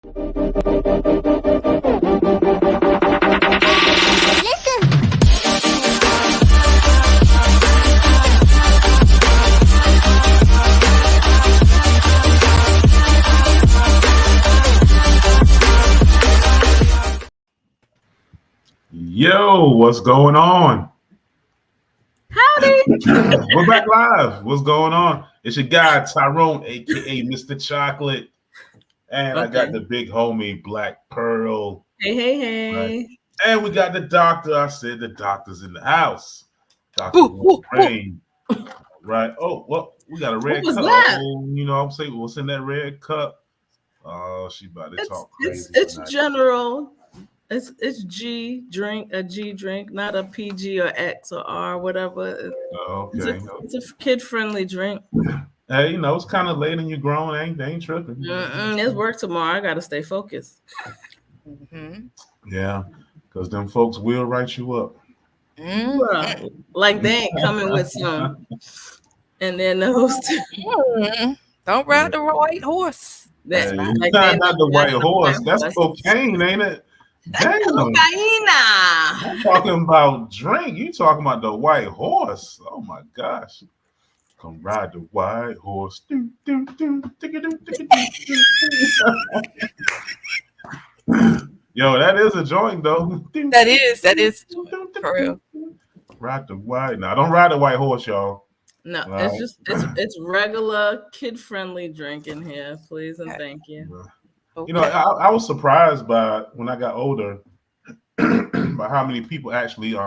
Yo, what's going on? Howdy. We're back live. What's going on? It's your guy Tyrone, aka Mr. Chocolate, and I got the big homie Black Pearl. Hey. Right? And we got the doctor. I said the doctor's in the house. Dr. Rain. Right. Oh, well, we got a red cup. Oh, you know, I'm saying what's in that red cup? Oh, she about to talk crazy. It's general. It's G drink, a G drink, not a PG or X or R, whatever. Okay. It's a kid-friendly drink. Hey, you know, it's kind of late and you're grown. They ain't tripping. It's work tomorrow. I got to stay focused. Yeah, because them folks will write you up. Like they ain't coming with some and then those Don't ride the white horse. That's not the white horse. That's cocaine, ain't it? Damn. I'm talking about drink. You talking about the white horse. Oh my gosh. Come ride the white horse. Yo, that is a joint though. That is for real. Ride the white. Now don't ride the white horse, y'all. No, it's regular kid-friendly drink in here, please and thank you. You know, I was surprised by when I got older by how many people actually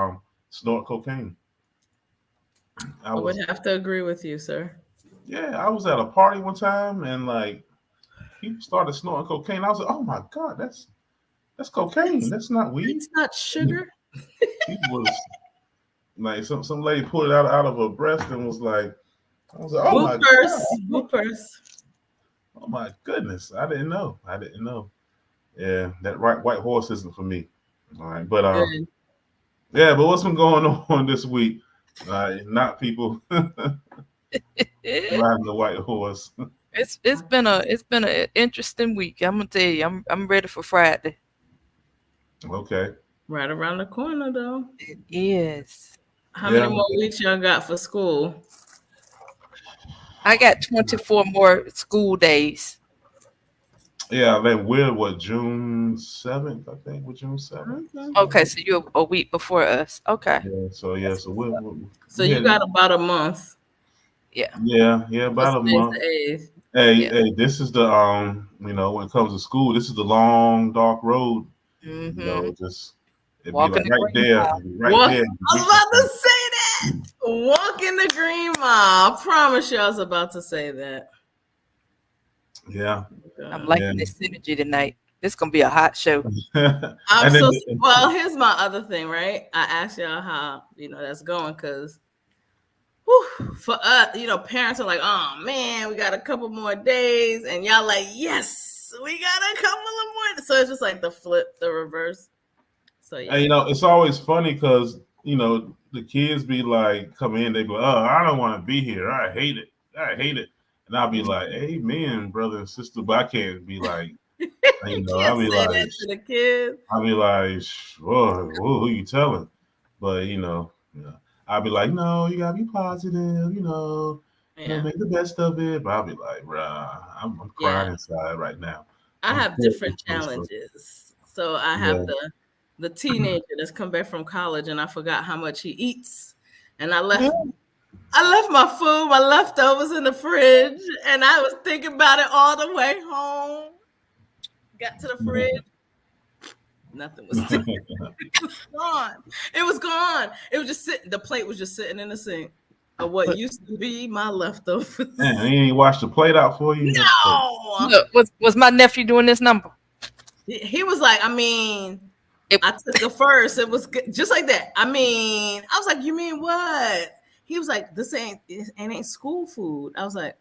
snort cocaine. I would have to agree with you, sir. Yeah, I was at a party one time and like people started snorting cocaine. I was like, oh my God, that's cocaine. That's not weed. It's not sugar. It was like some lady pulled it out of her breast and was like, I was like, oh my God. Oh my goodness. I didn't know. Yeah, that white horse isn't for me. All right. But yeah, but what's been going on this week? Not people riding the white horse. It's been an interesting week. I'm gonna tell you, I'm ready for Friday. Okay. Right around the corner though. It is. How many more weeks y'all got for school? I got 24 more school days. Yeah, we're June 7th, I think. We're June 7th. Okay, so you're a week before us. Okay. Yeah, so so you got about a month. Yeah. Yeah, about a month. Hey, this is the you know, when it comes to school, this is the long, dark road. You know, just it'd walking be like right there. I was about to say that. Walk in the green mile. I promise you I was about to say that. Yeah. I'm liking this synergy tonight. This is gonna be a hot show. Well, here's my other thing, right? I asked y'all how that's going because for us, parents are like, oh man, we got a couple more days, and y'all like, yes, we got a couple of more. So it's just like the reverse. So yeah. And, it's always funny because the kids be like, come in, they be like, oh, I don't want to be here. I hate it. And I'll be like, amen, brother and sister, but I can't be like, I'll be like, to the kids. I'll be like, who you telling? But I'll be like, no, you gotta be positive, make the best of it. But I'll be like, bruh, I'm crying inside right now. I have different challenges. So I have the teenager that's come back from college and I forgot how much he eats. And I left my food, my leftovers in the fridge, and I was thinking about it all the way home. Got to the fridge. Nothing was there. It was gone. It was gone. It was just sitting. The plate was just sitting in the sink of what used to be my leftovers. Man, he ain't washed the plate out for you? No. Look, was my nephew doing this number? He was like, I took the first. It was just like that. I was like, you mean what? He was like, this ain't school food. I was like,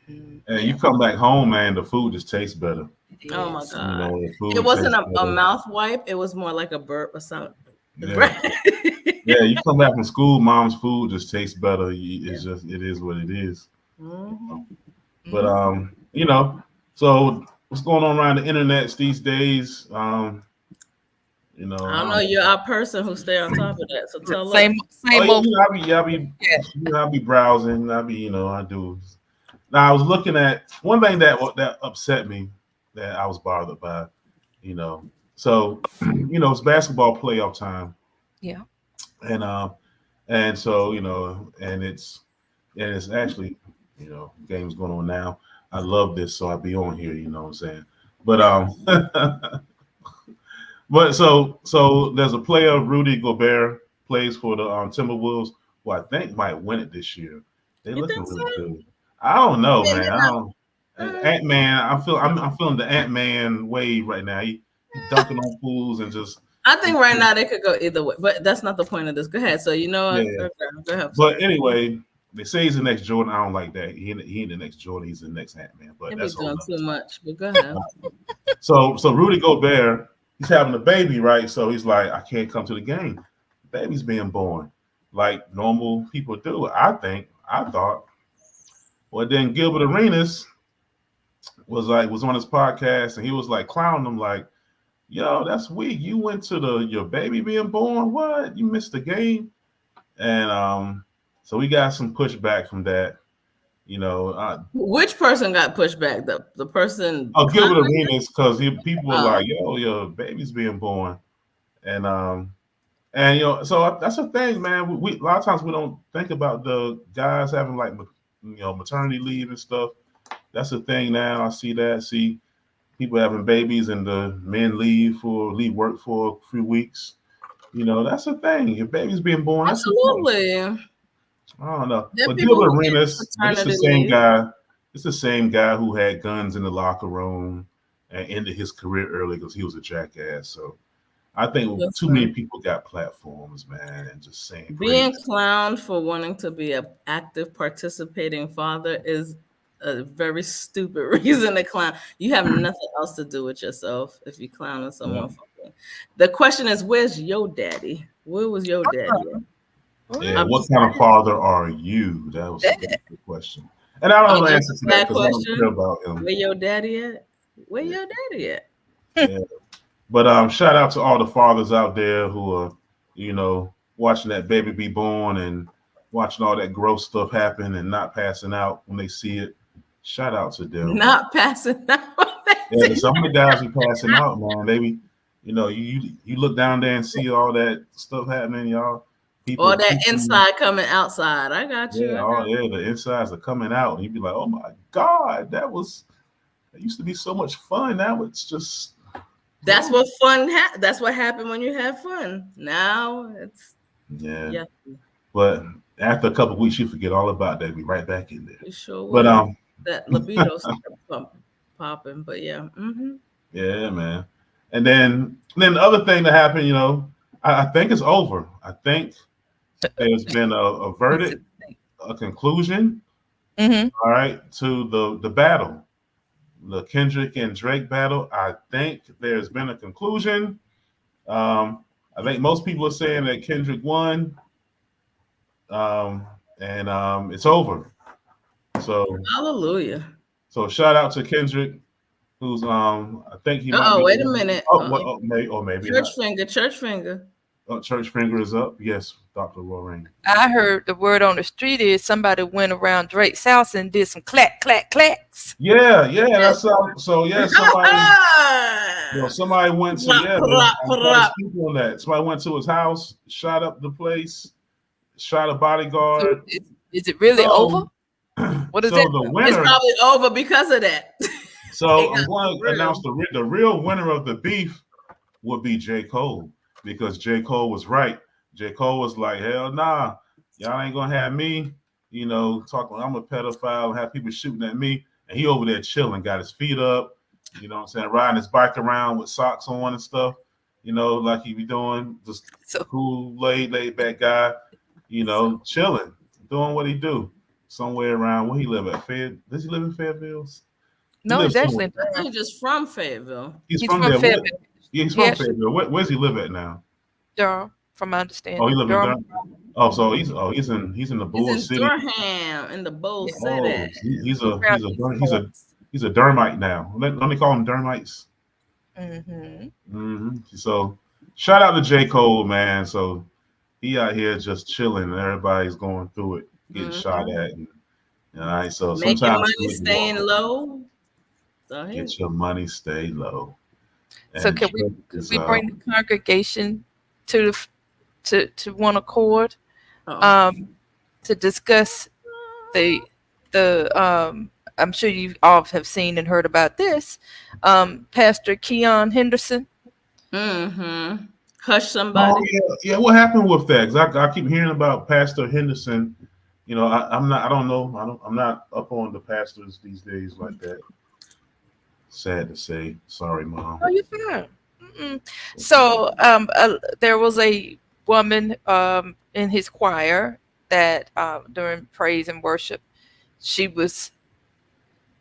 you come back home, man, the food just tastes better. Oh my God. It wasn't a mouth wipe. It was more like a burp or something. Yeah, you come back from school, mom's food just tastes better. It's just, it is what it is. Mm-hmm. But, so what's going on around the internet these days. You know, I don't know. You're our person who stay on top of that. So tell us. Same old. I'll be browsing. I do. Now I was looking at one thing that upset me that I was bothered by. So it's basketball playoff time. Yeah. And so and it's actually games going on now. I love this, so I'll be on here. You know what I'm saying? But but so there's a player, Rudy Gobert, plays for the Timberwolves, who I think might win it this year. They looking really good. I don't know, man. Ant-Man, I'm feeling the Ant-Man wave right now. He dunking on fools and just. I think right now they could go either way, but that's not the point of this. Go ahead. So go ahead. But anyway, they say he's the next Jordan. I don't like that. He ain't the next Jordan. He's the next Ant-Man. But that's doing too much. But go ahead. So Rudy Gobert, he's having a baby, right? So he's like, I can't come to the game. Baby's being born, like normal people do. I thought. Well, then Gilbert Arenas was on his podcast and he was like clowning him, like, yo, that's weak. You went to your baby being born. What? You missed the game. And so we got some pushback from that. Which person got pushed back? The person. Oh, Gilbert Arenas, because people were like, yo, your baby's being born. And so that's the thing, man. We a lot of times we don't think about the guys having like maternity leave and stuff. That's the thing now. I see people having babies and the men leave work for a few weeks. That's the thing. Your baby's being born. Absolutely. I don't know. But Gilbert Arenas, it's the same guy. It's the same guy who had guns in the locker room and ended his career early because he was a jackass. So I think too many people got platforms, man, and just saying. Being clowned for wanting to be an active, participating father is a very stupid reason to clown. You have nothing else to do with yourself if you clown someone. Yeah. The question is, where's your daddy? Where was your daddy? Yeah, what kind of father are you? That was a good question. And I don't know the answer to that because I don't care about him. Where your daddy at? Where your daddy at? Yeah. But shout out to all the fathers out there who are, watching that baby be born and watching all that gross stuff happen and not passing out when they see it. Shout out to them. Not passing out. Yeah, some of the guys are passing out, man. They you look down there and see all that stuff happening, y'all. Or that inside coming outside. I got you. Yeah, the insides are coming out. And you'd be like, oh my God, that used to be so much fun. Now it's just. That's what fun. That's what happened when you have fun. Now it's. Yeah. But after a couple of weeks, you forget all about that. Be right back in there. You sure will. But that libido started popping. But yeah. Mm-hmm. Yeah, man. And then the other thing that happened, I think it's over. I think there's been a verdict, a conclusion. Mm-hmm. All right, to the battle, the Kendrick and Drake battle. I think there's been a conclusion. I think most people are saying that Kendrick won, and it's over. So hallelujah. So shout out to Kendrick, who's I think he. Wait a minute. Maybe Church finger. Church finger is up. Yes, Dr. Lorraine. I heard the word on the street is somebody went around Drake's house and did some clack, clack, clacks. Yeah. That's so. Yeah, somebody went to people on that. Somebody went to his house, shot up the place, shot a bodyguard. So is it really over? What is it? It's probably over because of that. So I'm going to announce the real winner of the beef would be J. Cole. Because J. Cole was right. J. Cole was like, hell nah, y'all ain't gonna have me, talking I'm a pedophile and have people shooting at me. And he over there chilling, got his feet up, riding his bike around with socks on and stuff, like he be doing, just cool, laid back guy, chilling, doing what he do. Somewhere around where he live at. Does he live in Fayetteville? No, he's actually just from Fayetteville. He's from Fayetteville. He's from Fayetteville. Where's he live at now? Durham, from my understanding. Oh, he lives in Durham. Oh, so he's in the Bull City. Durham, in the Bull City. He's He's a Dermite now. Let me call him Dermites. Mm-hmm. So shout out to J. Cole, man. So he out here just chilling, and everybody's going through it, getting shot at, and all right. So making sometimes money, staying low. So get your money, stay low. So can we bring the congregation to one accord to discuss the I'm sure you all have seen and heard about this, Pastor Keon Henderson. Hush somebody. Oh, yeah. What happened with that? 'Cause I keep hearing about Pastor Henderson. You know, I'm not up on the pastors these days like that. Sad to say. Sorry, Mom. Oh, you're fine. So there was a woman in his choir that during praise and worship, she was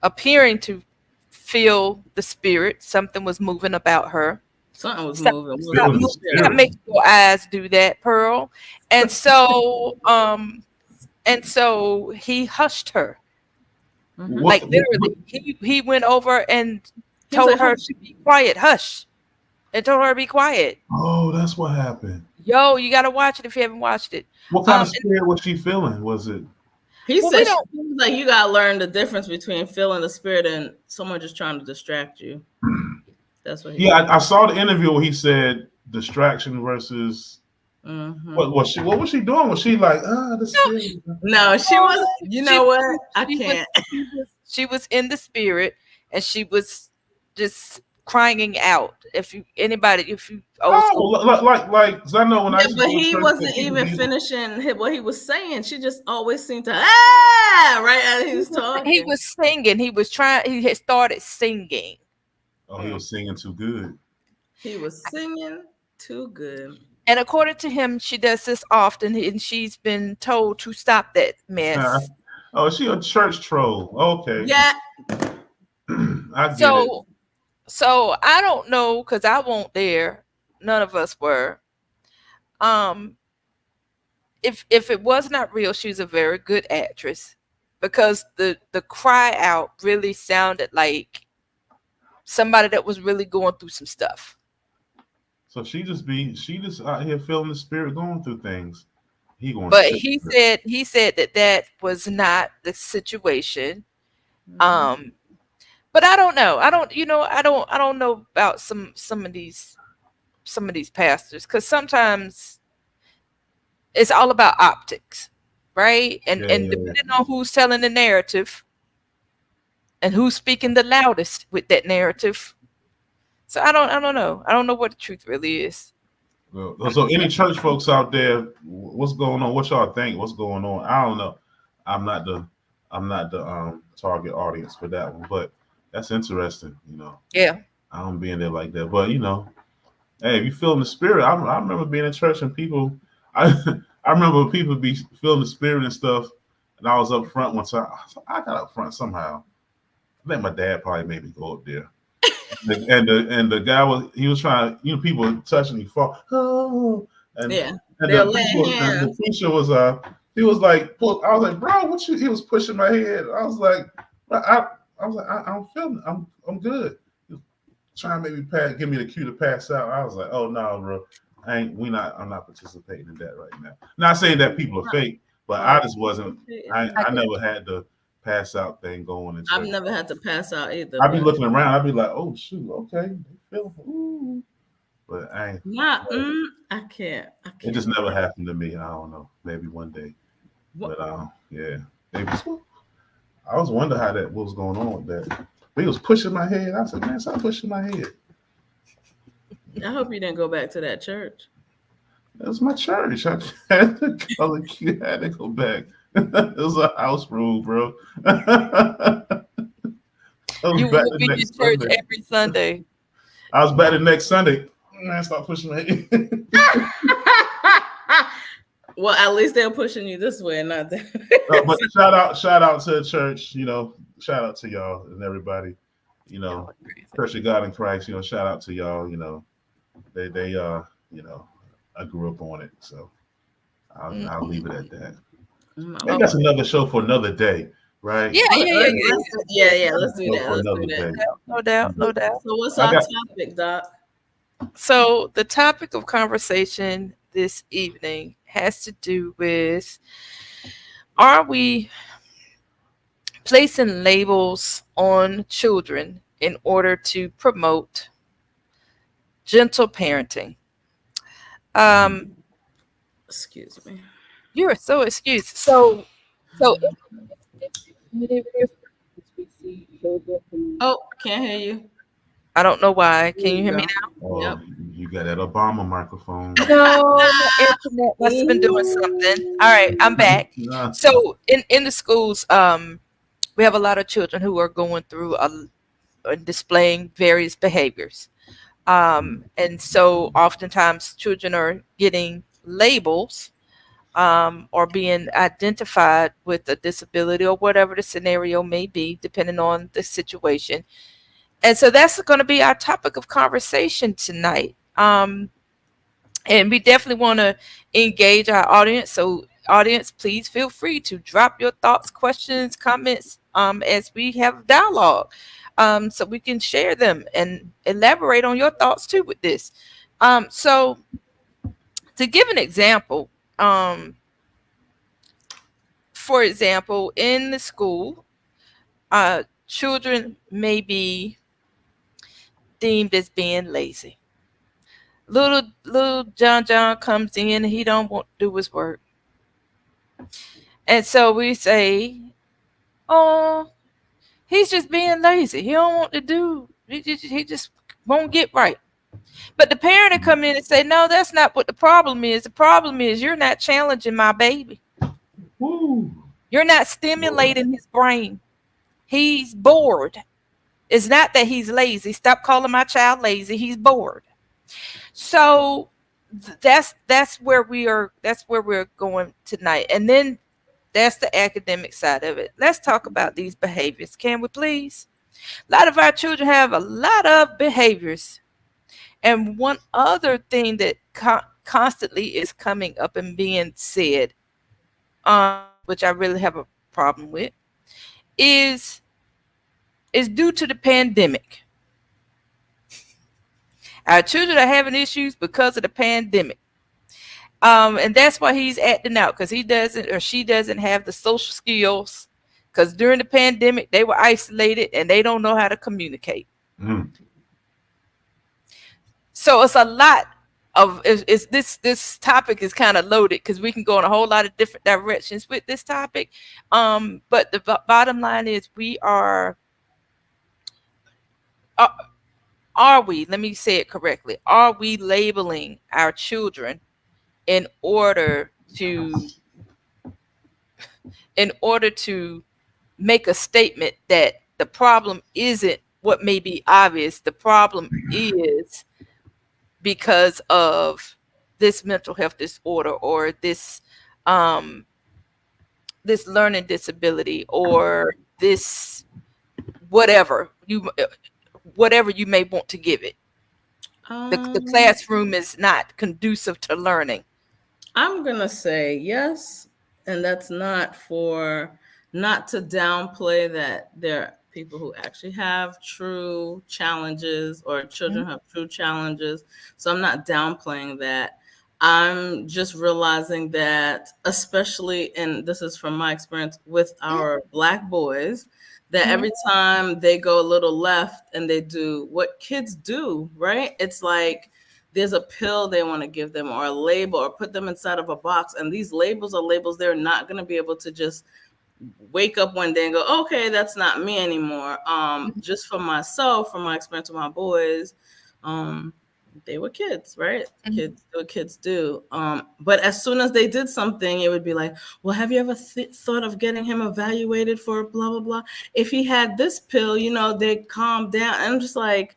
appearing to feel the spirit. Something was moving about her. Something was moving. Stop making your eyes do that, Pearl. And so he hushed her. Like literally, he went over and told her to be quiet. Hush. And told her to be quiet. Oh, that's what happened. Yo, you gotta watch it if you haven't watched it. What kind of spirit was she feeling? Was it? He said like you gotta learn the difference between feeling the spirit and someone just trying to distract you. That's what. I saw the interview where he said distraction versus. What was she doing? Was she like, the spirit? No, she was. You know what? I can't. She was in the spirit, and she was just crying out. If you like, I know when but he wasn't even finishing what he was saying. She just always seemed to right as he was talking. He was singing. He had started singing. Oh, he was singing too good. He was singing too good. And according to him, she does this often, and she's been told to stop that mess. Oh, is she a church troll? Okay. Yeah. I get it. So I don't know, because I won't there. None of us were. If it was not real, she's a very good actress, because the cry out really sounded like somebody that was really going through some stuff. So she just out here feeling the spirit going through things. He said that was not the situation. But I don't know. I don't know about some of these pastors, because sometimes it's all about optics, right? And depending on who's telling the narrative and who's speaking the loudest with that narrative. So I don't know. I don't know what the truth really is. So any church folks out there, what's going on? What y'all think? What's going on? I don't know. I'm not the target audience for that one, but that's interesting, you know. Yeah. I don't be in there like that, but you know, hey, if you feel in the spirit, I remember being in church and people, I remember people be feeling the spirit and stuff, and I was up front one time. I got up front somehow. I think my dad probably made me go up there. And the guy was trying, you know, people touching me, fall. Oh, and the preacher was he was like, I was like, bro, he was pushing my head. I was like, I'm feeling, I'm good. He was trying to make me give me the cue to pass out. I was like, oh no, bro, I'm not participating in that right now. Not saying that people are fake, but I just wasn't. I never had the pass out thing going. I've never had to pass out either. I'd be looking around. I'd be like, oh shoot, okay, ooh. But I ain't. I can't. It just never happened to me. I don't know. Maybe one day. But yeah, maybe. I was wondering what was going on with that. But he was pushing my head. I said, man, stop pushing my head. I hope you didn't go back to that church. That was my church. I had to go back. It was a house rule, bro. You will be to church every Sunday. I was back the next Sunday. Man, stop pushing my head. Well, at least they're pushing you this way and not that. But shout out to the church. You know, shout out to y'all and everybody. You know, Church of God in Christ. You know, shout out to y'all. You know, they you know, I grew up on it, so I'll leave it at that. Maybe that's another show for another day. right? Yeah. Yeah, let's do that. For Let's do another that. day. No doubt. No doubt. So what's I our got topic, Doc? So the topic of conversation this evening has to do with, are we placing labels on children in order to promote gentle parenting? Um, Excuse me. you are so excused. So we see children who, Oh, can't hear you. I don't know why. There Can you you hear me go. now? Yep. you got that Obama microphone. No, my internet must have been doing something. All right, I'm back. Nah. So in the schools, we have a lot of children who are going through displaying various behaviors. And so oftentimes children are getting labels, or being identified with a disability or whatever the scenario may be, depending on the situation. And so that's going to be our topic of conversation tonight. And we definitely want to engage our audience. So, audience, please feel free to drop your thoughts, questions, comments, as we have dialogue, so we can share them and elaborate on your thoughts too with this. So, to give an example, for example, in the school, children may be deemed as being lazy. Little John comes in and he don't want to do his work. And so we say, "Oh, he's just being lazy. He don't want to do. He just won't get right." But the parent will come in and say, "No, that's not what the problem is. The problem is you're not challenging my baby. Woo. You're not stimulating his brain. He's bored. It's not that he's lazy. Stop calling my child lazy. He's bored." So that's where we are. That's where we're going tonight. And then that's the academic side of it. Let's talk about these behaviors. Can we please? A lot of our children have a lot of behaviors. And one other thing that constantly is coming up and being said, which I really have a problem with, is due to the pandemic. Our children are having issues because of the pandemic. And that's why he's acting out, because he doesn't or she doesn't have the social skills, because during the pandemic they were isolated and they don't know how to communicate. So it's a lot of it's this topic is kind of loaded, because we can go in a whole lot of different directions with this topic. But the bottom line is, are we, let me say it correctly, are we labeling our children in order to make a statement that the problem isn't what may be obvious? The problem is because of this mental health disorder, or this learning disability, or this whatever you may want to give it. The classroom is not conducive to learning. I'm gonna say yes, and that's not to downplay that there are people who actually have true challenges, or children have true challenges. So I'm not downplaying that. I'm just realizing that, especially, and this is from my experience with our Black boys, that every time they go a little left and they do what kids do, right? It's like there's a pill they want to give them, or a label, or put them inside of a box. And these labels are labels they're not going to be able to just wake up one day and go, okay, that's not me anymore. Just for myself, from my experience with my boys, they were kids, right? Kids do what kids do. But as soon as they did something, it would be like, well, have you ever thought of getting him evaluated for blah, blah, blah? If he had this pill, they calm down. And I'm just like,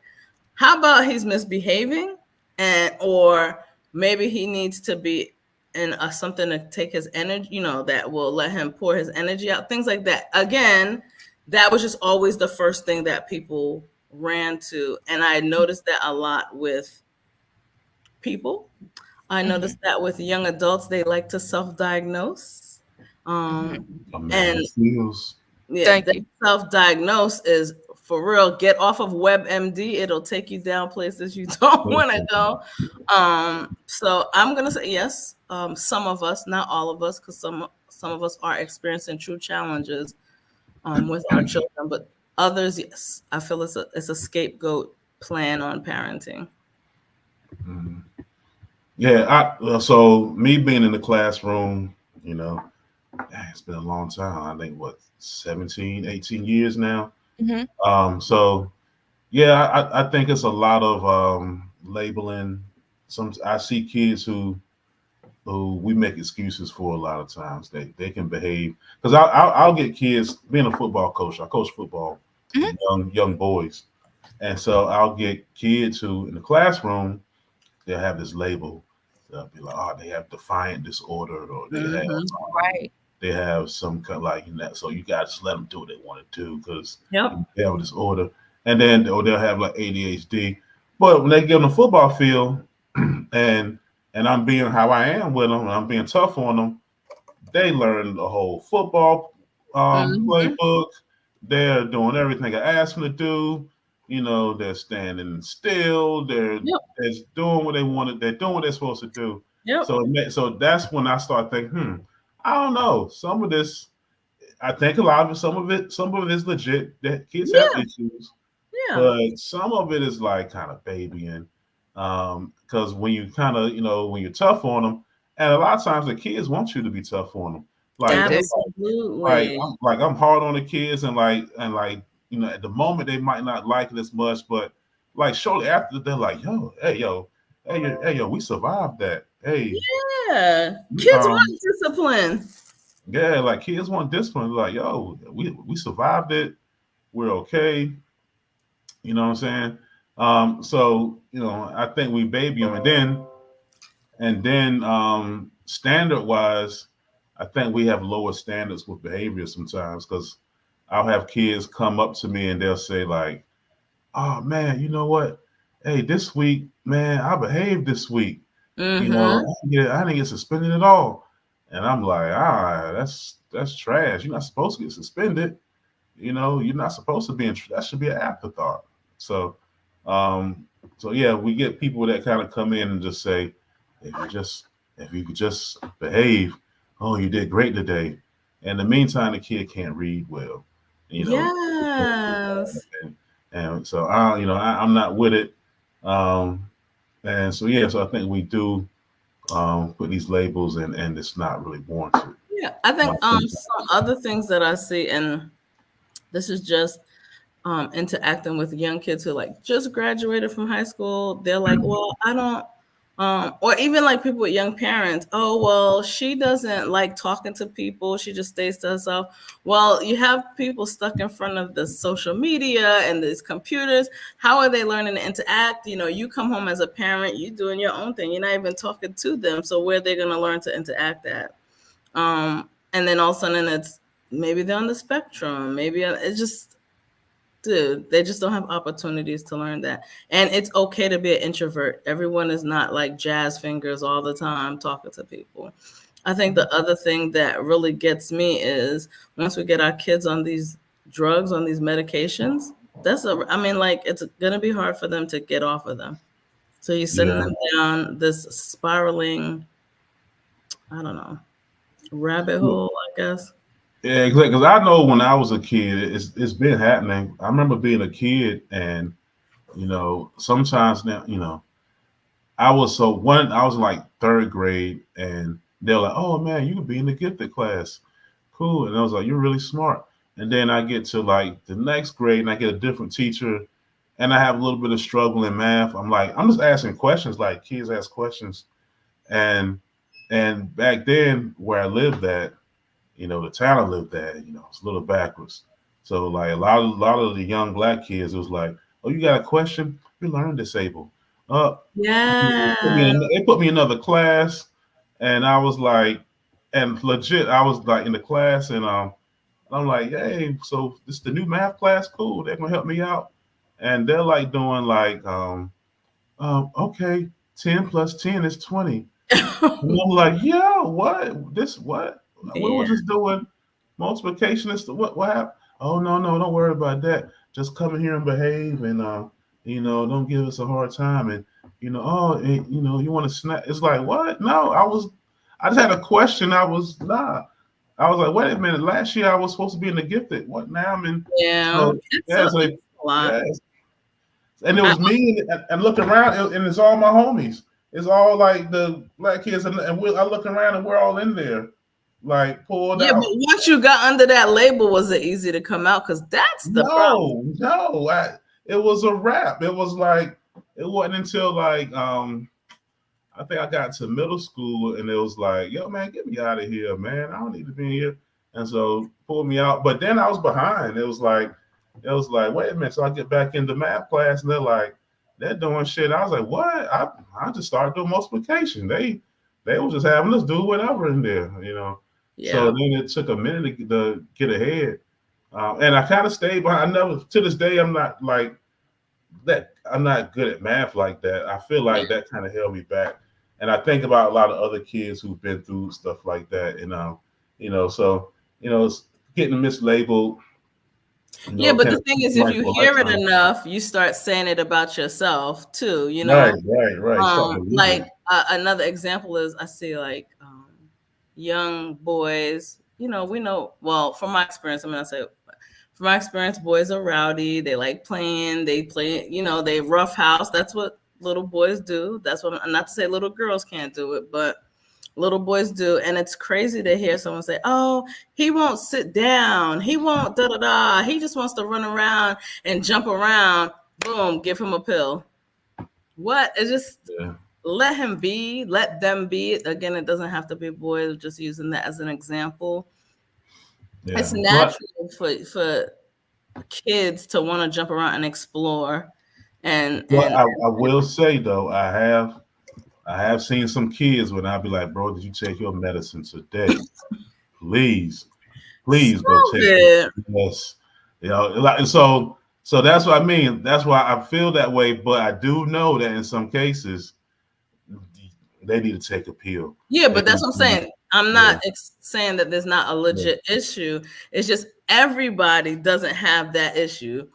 how about he's misbehaving? Or maybe he needs to be in something to take his energy, that will let him pour his energy out, things like that. Again, that was just always the first thing that people ran to. And I noticed that a lot with people. I noticed that with young adults, they like to self-diagnose. And Yeah, self-diagnose is for real. Get off of WebMD. It'll take you down places you don't want to go. So I'm gonna say yes. Some of us, not all of us, because some of us are experiencing true challenges with our children, but others, yes. I feel it's a scapegoat plan on parenting. Mm-hmm. Yeah, so me being in the classroom, you know, it's been a long time. I think 17, 18 years now. Mm-hmm. So yeah, I think it's a lot of labeling. I see kids who we make excuses for a lot of times. They can behave because I'll get kids being a football coach. I coach football, Mm-hmm. young boys, and so I'll get kids who in the classroom they'll have this label. They'll be like, oh, they have defiant disorder, or they have right. They have some kind of like that. So you guys just let them do what they want to do because they have a disorder, and then they'll have like ADHD. But when they get on the football field, and I'm being how I am with them, and I'm being tough on them, they learn the whole football playbook. They're doing everything I ask them to do. You know, they're standing still. They're doing what they wanted. They're doing what they're supposed to do. So that's when I start thinking, I don't know. Some of this, I think a lot of it, some of it is legit that kids have issues. But some of it is like kind of babying. Because when you kind of, when you're tough on them, and a lot of times the kids want you to be tough on them. Absolutely. I'm hard on the kids and at the moment they might not like it as much, but like shortly after they're like, yo, we survived that. Hey. Yeah. Kids want discipline. Yeah, like kids want discipline. Like, yo, we survived it. We're okay. You know what I'm saying? So, I think we baby them. And then standard wise, I think we have lower standards with behavior sometimes because I'll have kids come up to me and they'll say like, oh man, you know what? Hey, this week, man, I behaved this week. I didn't get suspended at all. And I'm like, that's trash. You're not supposed to get suspended. You're not supposed to be that should be an afterthought. So yeah, we get people that kind of come in and just say, if you could just behave, oh, you did great today. In the meantime, the kid can't read well. Yes. And so I'm not with it. And so so I think we do put these labels and it's not really warranted. Yeah, I think some other things that I see, and this is just interacting with young kids who like just graduated from high school. They're like, well, I don't, or even like people with young parents. Oh, well, she doesn't like talking to people. She just stays to herself. Well, you have people stuck in front of the social media and these computers. How are they learning to interact? You come home as a parent, you're doing your own thing. You're not even talking to them. So where are they going to learn to interact at? And then all of a sudden it's maybe they're on the spectrum. Maybe it's just, dude, they just don't have opportunities to learn that. And it's okay to be an introvert. Everyone is not like jazz fingers all the time talking to people. I think the other thing that really gets me is once we get our kids on these drugs, on these medications, it's going to be hard for them to get off of them. So you're sending them down this spiraling, I don't know, rabbit hole, I guess. Yeah, exactly. Because I know when I was a kid, it's been happening. I remember being a kid, and sometimes now, I was like third grade, and they're like, "Oh man, you could be in the gifted class, cool." And I was like, "You're really smart." And then I get to like the next grade, and I get a different teacher, and I have a little bit of struggle in math. I'm like, I'm just asking questions, like kids ask questions, and back then where I lived at. The town I lived at, it's a little backwards. So like a lot of the young black kids, it was like, oh, you got a question? You're learning disabled. Yeah. They put me in another class, and I was like, and legit, I was like in the class, and I'm like, hey, so this is the new math class, cool. They're gonna help me out, and they're like doing like, okay, 10 plus 10 is 20. And I'm like, yeah, what? This what? We were just doing multiplication is what happened? Oh no, don't worry about that. Just come in here and behave, and don't give us a hard time, and you want to snap. It's like, what? No, I just had a question. I was like, wait a minute. Last year I was supposed to be in the gifted. What now? I'm in. Yeah, it's like, yes. And it was me, and look around, and it's all my homies. It's all like the black kids, and I look around, and we're all in there, like pulled out. Yeah, but once you got under that label, was it easy to come out? Because that's the problem. No, it was a wrap. It was like, it wasn't until like I think I got to middle school, and it was like, yo, man, get me out of here, man. I don't need to be here. And so pulled me out. But then I was behind. It was like, wait a minute. So I get back into math class, and they're doing shit. I was like, what? I just started doing multiplication. They were just having us do whatever in there, Yeah. So then it took a minute to get ahead. And I kind of stayed behind. To this day, I'm not like that. I'm not good at math like that. I feel like that kind of held me back. And I think about a lot of other kids who've been through stuff like that. And, getting mislabeled. Yeah, but the thing is, if you hear it enough, you start saying it about yourself too, Right. Like another example is I see like young boys, we know, well, from my experience, boys are rowdy. They like playing. They play, they roughhouse. That's what little boys do. That's what, not to say little girls can't do it, but little boys do. And it's crazy to hear someone say, oh, he won't sit down. He won't da-da-da. He just wants to run around and jump around. Boom, give him a pill. What? It's just let him be. Let them be. Again, it doesn't have to be boys. Just using that as an example. Yeah. It's natural for kids to want to jump around and explore. And I will say though, I have seen some kids when I'll be like, bro, did you take your medicine today? Please go take it. Yes. So that's what I mean. That's why I feel that way. But I do know that in some cases they need to take a pill. Yeah, but that's what I'm saying. I'm not saying that there's not a legit issue. It's just everybody doesn't have that issue.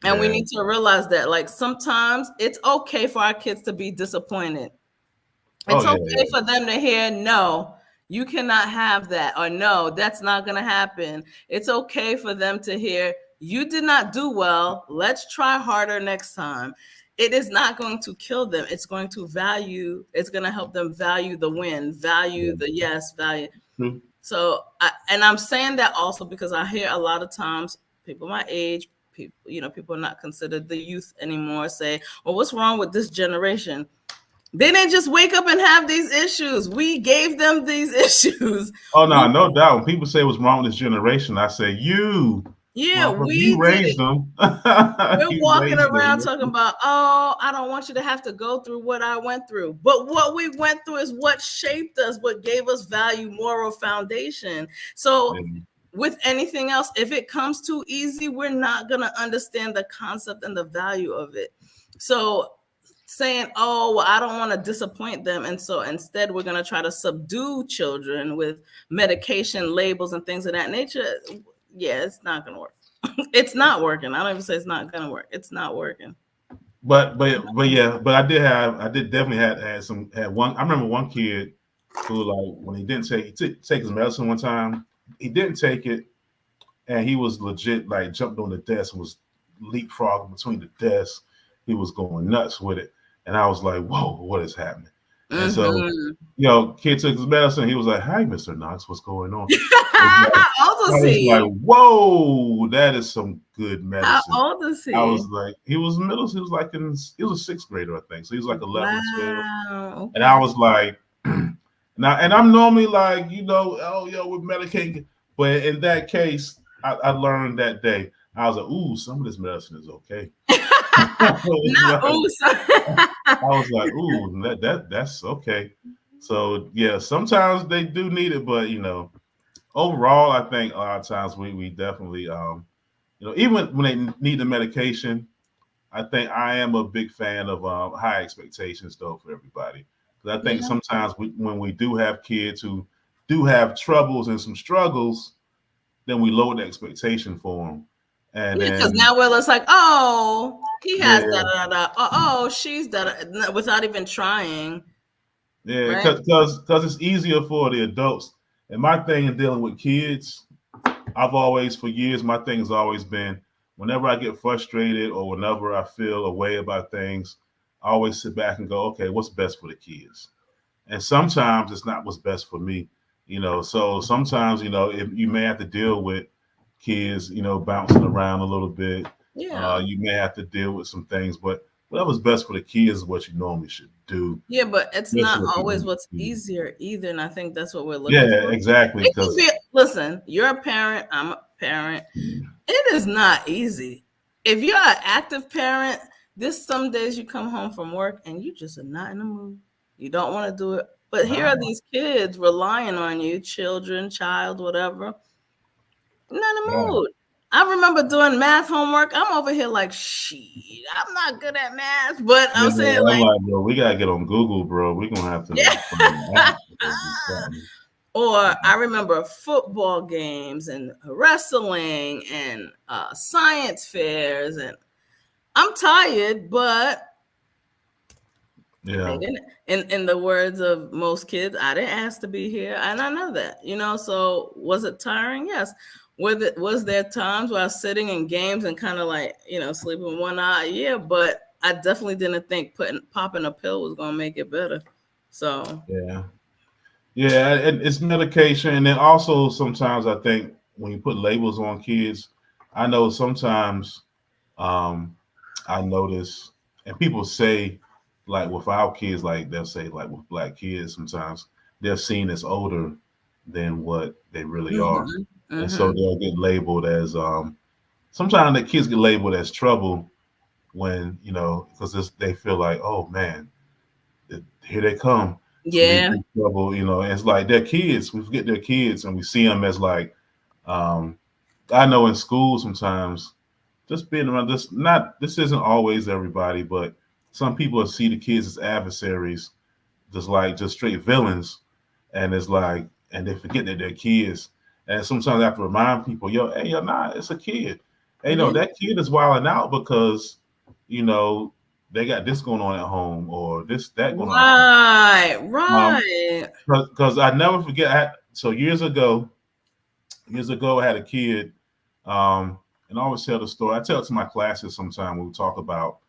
And we need to realize that, like, sometimes it's okay for our kids to be disappointed. It's okay for them to hear, no, you cannot have that, or no, that's not going to happen. It's okay for them to hear, you did not do well. Let's try harder next time. It is not going to kill them. It's going to help them value the win, value the yes, value. Mm-hmm. So, I'm saying that also because I hear a lot of times people my age, people are not considered the youth anymore, say, well, what's wrong with this generation? They didn't just wake up and have these issues. We gave them these issues. Oh, no doubt. When people say what's wrong with this generation, I say, you raised them. We're walking around talking about, oh, I don't want you to have to go through what I went through. But what we went through is what shaped us, what gave us value, moral foundation. So with anything else, if it comes too easy, we're not going to understand the concept and the value of it. So saying, oh, well, I don't want to disappoint them. And so instead, we're going to try to subdue children with medication labels and things of that nature. Yeah, it's not going to work. It's not working. I don't even say it's not going to work. It's not working. But I did definitely had one. I remember one kid who, like, when he didn't take his medicine one time, he didn't take it, and he was legit like jumped on the desk and was leapfrogging between the desks. He was going nuts with it. And I was like, whoa, what is happening? Mm-hmm. And so, kid took his medicine. He was like, hi, Mr. Knox, what's going on? I was like, whoa, that is some good medicine. How old is he? I was like, he was middle. He was like he was a sixth grader, I think. So he was like 11, 12. Okay. And I was like, now, and I'm normally like, with medicating. But in that case, I learned that day. I was like, ooh, some of this medicine is okay. I was like, ooh, that's okay. So yeah, sometimes they do need it, but overall, I think a lot of times we definitely even when they need the medication, I think I am a big fan of high expectations though for everybody. Because I think sometimes when we do have kids who do have troubles and some struggles, then we lower the expectation for them. And because now we're just like, oh, he has da. Oh, she's da, without even trying. Yeah, because it's easier for the adults. And my thing in dealing with kids, I've always, for years, my thing has always been, whenever I get frustrated or whenever I feel a way about things, I always sit back and go, okay, what's best for the kids? And sometimes it's not what's best for me, you know. So sometimes, you know, if you may have to deal with kids, you know, bouncing around a little bit. Yeah. You may have to deal with some things, but whatever's best for the kids is what you normally should do. Yeah, but it's not always what's easier either. And I think that's what we're looking for. Yeah, exactly. Listen, you're a parent, I'm a parent. It is not easy. If you're an active parent, there's some days you come home from work and you just are not in the mood. You don't want to do it. But here are these kids relying on you, child, whatever. Not in the mood. I remember doing math homework. I'm over here like, shit, I'm not good at math. But I'm saying, like, bro, we gotta get on Google, bro. We're gonna have to. Or I remember football games and wrestling and science fairs, and I'm tired, but yeah. In the words of most kids, I didn't ask to be here, and I know that, you know. So was it tiring? Yes. Was there times where I was sitting in games and kind of like, you know, sleeping one eye? Yeah, but I definitely didn't think popping a pill was gonna make it better. So yeah, it's medication, and then also sometimes I think when you put labels on kids, I know sometimes I notice, and people say, like with our kids, like they'll say, like with Black kids, sometimes they're seen as older than what they really are. And so they'll get labeled as sometimes the kids get labeled as trouble when, you know, because they feel like, oh man, here they come. Yeah. Trouble, you know, and it's like they're kids. We forget they're kids and we see them as like, I know in school sometimes just being around this isn't always everybody, but some people see the kids as adversaries, just straight villains. And it's like, and they forget that they're kids. And sometimes I have to remind people, hey, you're not, it's a kid. Hey, no, that kid is wilding out because, you know, they got this going on at home or that going on. Right. Because I never forget. So years ago, I had a kid, and I always tell the story. I tell it to my classes sometime when we talk about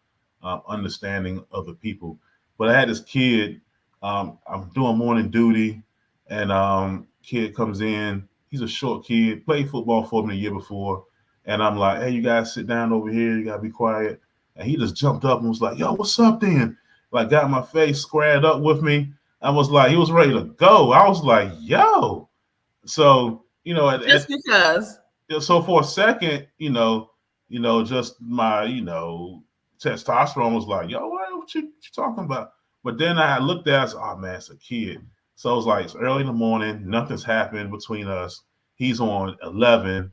understanding other people. But I had this kid, I'm doing morning duty, and kid comes in. He's a short kid, played football for me the year before. And I'm like, hey, you guys sit down over here. You got to be quiet. And he just jumped up and was like, yo, what's up then? Like got in my face, squared up with me. I was like, he was ready to go. I was like, yo. So, you know, because. So for a second, you know, just my, you know, testosterone was like, yo, what you talking about? But then I looked at it, oh man, it's a kid. So it was like, it's early in the morning, nothing's happened between us. He's on 11,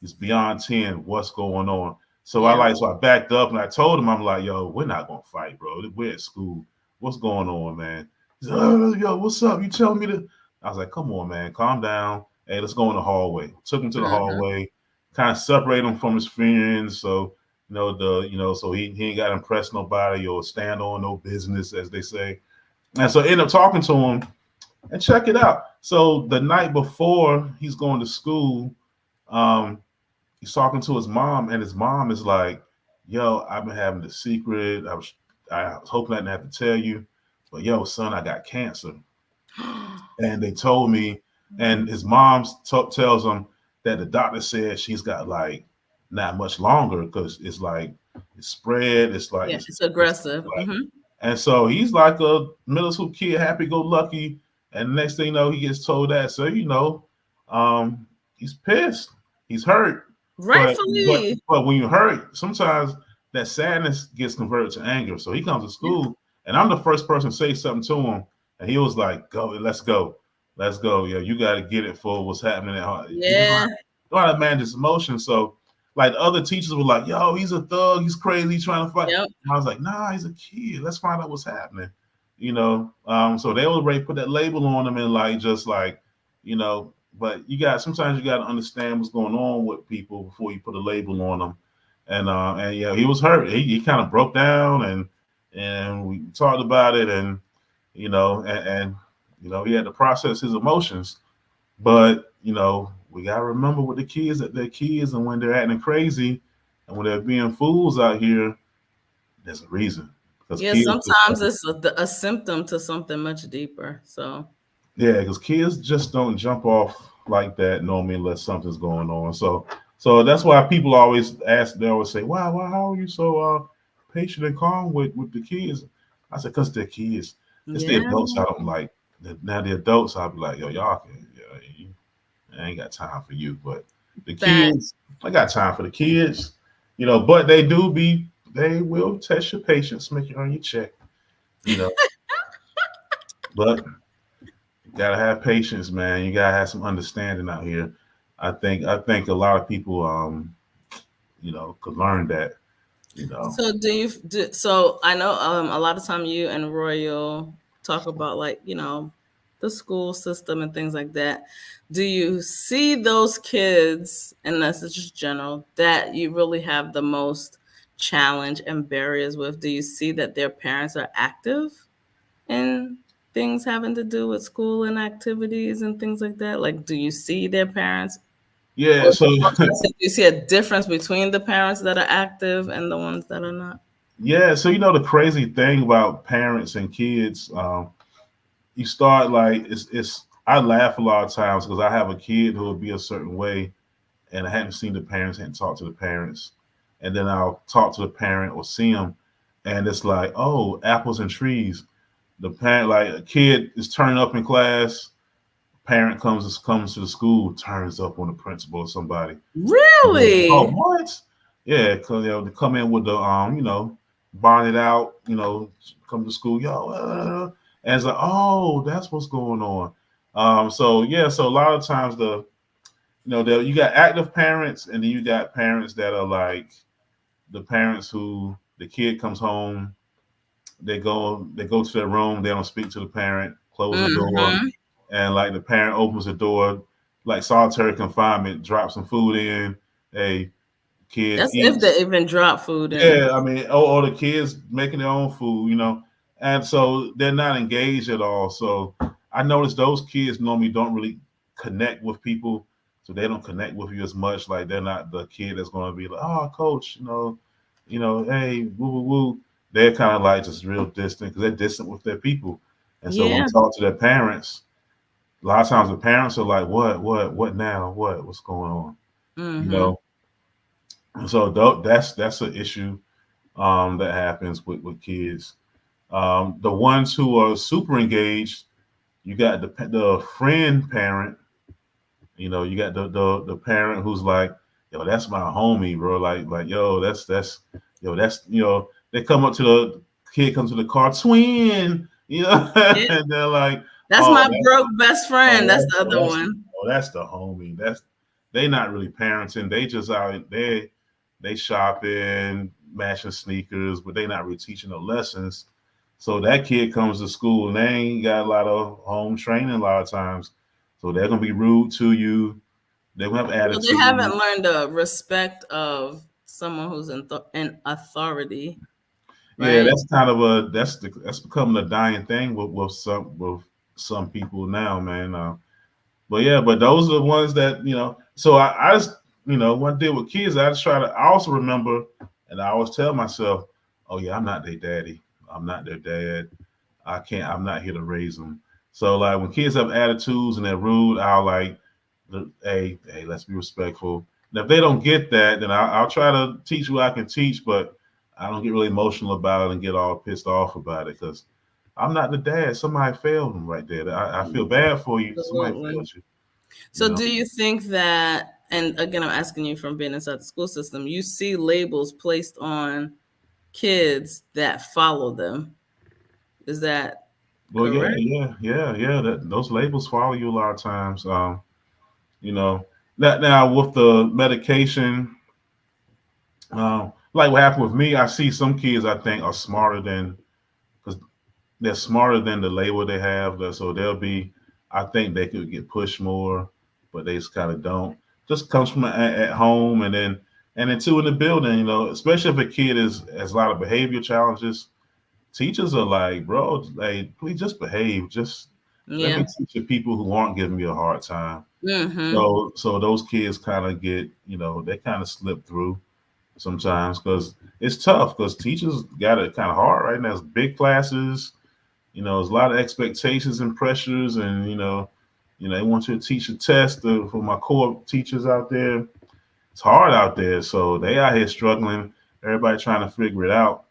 he's beyond 10. What's going on? So so I backed up and I told him, I'm like, yo, we're not gonna fight, bro. We're at school. What's going on, man? He's like, oh, yo, what's up? You telling me to? I was like, come on, man, calm down. Hey, let's go in the hallway. Took him to the hallway, kind of separated him from his friends. So, so he ain't got to impress nobody or stand on no business, as they say. And so I ended up talking to him and check it out. So the night before he's going to school, he's talking to his mom, and his mom is like, yo, I've been having the secret. I was hoping I didn't have to tell you, but yo, son, I got cancer. And they told me, and his mom tells him that the doctor said she's got like not much longer because it's like it's spread. It's like it's aggressive. And so he's like a middle school kid, happy-go-lucky. And next thing you know, he gets told that. So, you know, he's pissed. He's hurt. Rightfully. But when you're hurt, sometimes that sadness gets converted to anger. So he comes to school, and I'm the first person to say something to him. And he was like, let's go. Yeah, you got to get it for what's happening at home. Yeah. You know how to manage his emotions. So, like, other teachers were like, yo, he's a thug. He's crazy. He's trying to fight. Yep. And I was like, nah, he's a kid. Let's find out what's happening. You know, so they already put that label on him and like, just like, you know, but sometimes you got to understand what's going on with people before you put a label on them. And yeah, he was hurt. He kind of broke down, and we talked about it, and and he had to process his emotions. But we gotta remember with the kids that they're kids, and when they're acting crazy, and when they're being fools out here, there's a reason. Yeah, sometimes it's a symptom to something much deeper. So yeah, because kids just don't jump off like that normally unless something's going on. So that's why people always ask. They always say, "Wow, how are you so patient and calm with the kids?" I said, "Cause they're kids. It's the adults I don't like. Now the adults, I'll be like, yo, y'all can, I ain't got time for you. But the kids, I got time for the kids, but they will test your patience, make you earn your check, but you gotta have patience, man. You gotta have some understanding out here. I think a lot of people, could learn that, So so I know a lot of time you and Royal talk about like, the school system and things like that. Do you see those kids, and that's just general, that you really have the most challenge and barriers with? Do you see that their parents are active in things having to do with school and activities and things like that? Like, do you see their parents? Yeah. So do you see a difference between the parents that are active and the ones that are not? Yeah. So the crazy thing about parents and kids, you start like it's. I laugh a lot of times because I have a kid who will be a certain way, and I hadn't seen the parents, hadn't talked to the parents, and then I'll talk to the parent or see them, and it's like, oh, apples and trees. The parent, like a kid is turning up in class, parent comes to the school, turns up on the principal or somebody. Really? Oh, what? Yeah, because they come in with the bonnet out, come to school, yo, and it's like, oh, that's what's going on. So a lot of times you got active parents, and then you got parents that are like the parents who the kid comes home, they go to their room, they don't speak to the parent, close the door, and like the parent opens the door, like solitary confinement, drop some food in, hey, kid. That's eats. If they even drop food in. Yeah, I mean, or the kids making their own food, and so they're not engaged at all. So I noticed those kids normally don't really connect with people, so they don't connect with you as much. Like they're not the kid that's going to be like, oh, coach, hey, woo woo woo. They're kind of like just real distant because they're distant with their people, and so when you talk to their parents, a lot of times the parents are like, what now, what's going on, So that's an issue that happens with kids. The ones who are super engaged, you got the friend parent. You got the parent who's like, yo, that's my homie, bro. Like yo, that's they come up to the kid, comes to the car, twin, and they're like, that's my broke best friend. That's the other one. Oh, that's the homie. They not really parenting. They just out they shopping, matching sneakers, but they not really teaching no lessons. So that kid comes to school and they ain't got a lot of home training a lot of times. So they're gonna be rude to you. They're gonna have attitude. Well, they haven't learned the respect of someone who's in authority. Right? Yeah, that's kind of that's becoming a dying thing with some people now, man. But those are the ones that So I just when I deal with kids, I also remember, and I always tell myself, oh yeah, I'm not their daddy. I'm not their dad. I'm not here to raise them. So like when kids have attitudes and they're rude, I'll like, hey, let's be respectful. And if they don't get that, then I'll try to teach what I can teach, but I don't get really emotional about it and get all pissed off about it because I'm not the dad. Somebody failed them right there. I feel bad for you. Somebody failed you. So do you think that, and again, I'm asking you from being inside the school system, you see labels placed on kids that follow them? Is that correct? Yeah. Those labels follow you a lot of times. Now with the medication, like what happened with me, I see some kids I think are smarter because they're smarter than the label they have. So I think they could get pushed more. but they just kind of don't. Just comes from at home, and then too in the building. Especially if a kid has a lot of behavior challenges, teachers are like, bro, like, please just behave. Just let me teach you people who aren't giving you a hard time. So those kids kind of get, they kind of slip through sometimes because it's tough because teachers got it kind of hard right now. It's big classes, there's a lot of expectations and pressures, and they want you to teach a test for my core teachers out there. It's hard out there, so they out here struggling. Everybody trying to figure it out,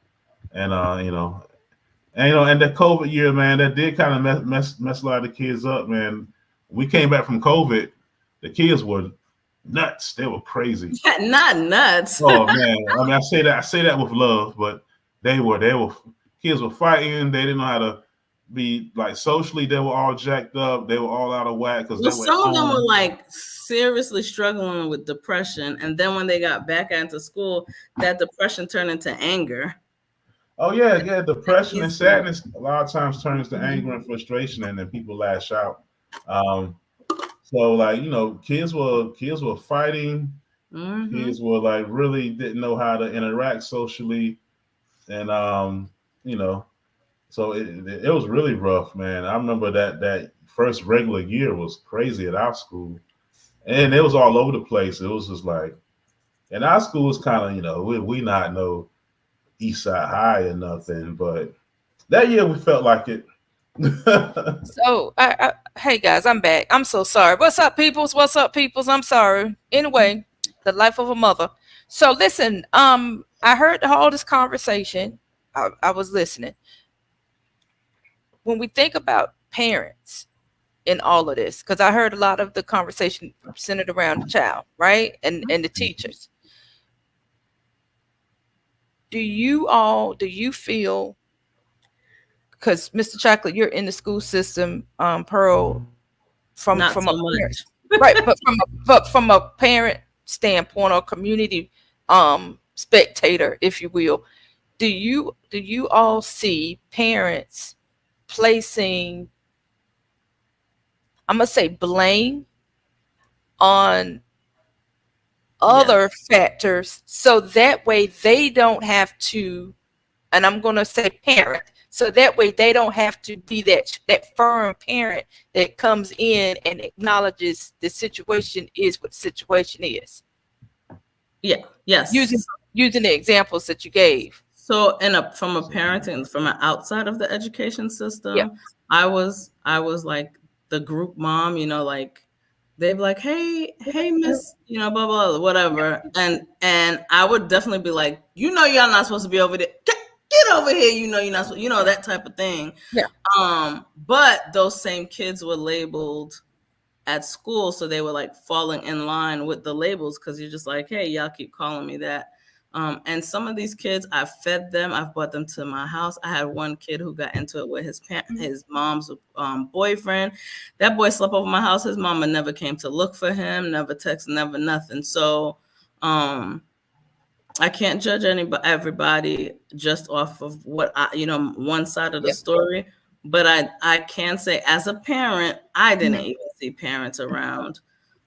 and and that COVID year, man, that did kind of mess a lot of the kids up, man. We came back from COVID, the kids were nuts. They were crazy. Not nuts. Oh man, I mean, I say that with love, but they were kids were fighting. They didn't know how to be like socially. They were all jacked up. They were all out of whack because some of them were like seriously struggling with depression, and then when they got back into school, that depression turned into anger. Oh yeah, depression and sadness a lot of times turns to anger and frustration, and then people lash out. So like kids were fighting. Kids were like really didn't know how to interact socially, and so it was really rough, man. I remember that first regular year was crazy at our school, and it was all over the place. It was just like, and our school was kind of we not no East Side High or nothing, but that year we felt like it. So hey guys, I'm back. I'm so sorry. What's up, peoples? I'm sorry. Anyway, the life of a mother. So listen, I heard all this conversation. I was listening. When we think about parents in all of this, because I heard a lot of the conversation centered around the child, right? And the teachers. Do you feel, because Mr. Chocolate, you're in the school system, Pearl, from a parent, right? But from a parent standpoint or community spectator, if you will, do you all see parents placing, I'm gonna say, blame on other factors so that way they don't have to, and I'm gonna say parent, so that way they don't have to be that firm parent that comes in and acknowledges the situation is what the situation is? Yeah. Yes. Using the examples that you gave. So from a parenting, from an outside of the education system, I was like the group mom, like they'd be like, hey miss, blah, blah, whatever. And I would definitely be like, y'all not supposed to be over there. Get over here, you're not, that type of thing. Yeah. But those same kids were labeled at school, so they were like falling in line with the labels because you're just like, hey, y'all keep calling me that. And some of these kids, I've fed them. I've brought them to my house. I had one kid who got into it with his mom's boyfriend. That boy slept over my house. His mama never came to look for him, never texted, never nothing. So I can't judge everybody just off of what one side of the story. But I can say, as a parent, I didn't even see parents around.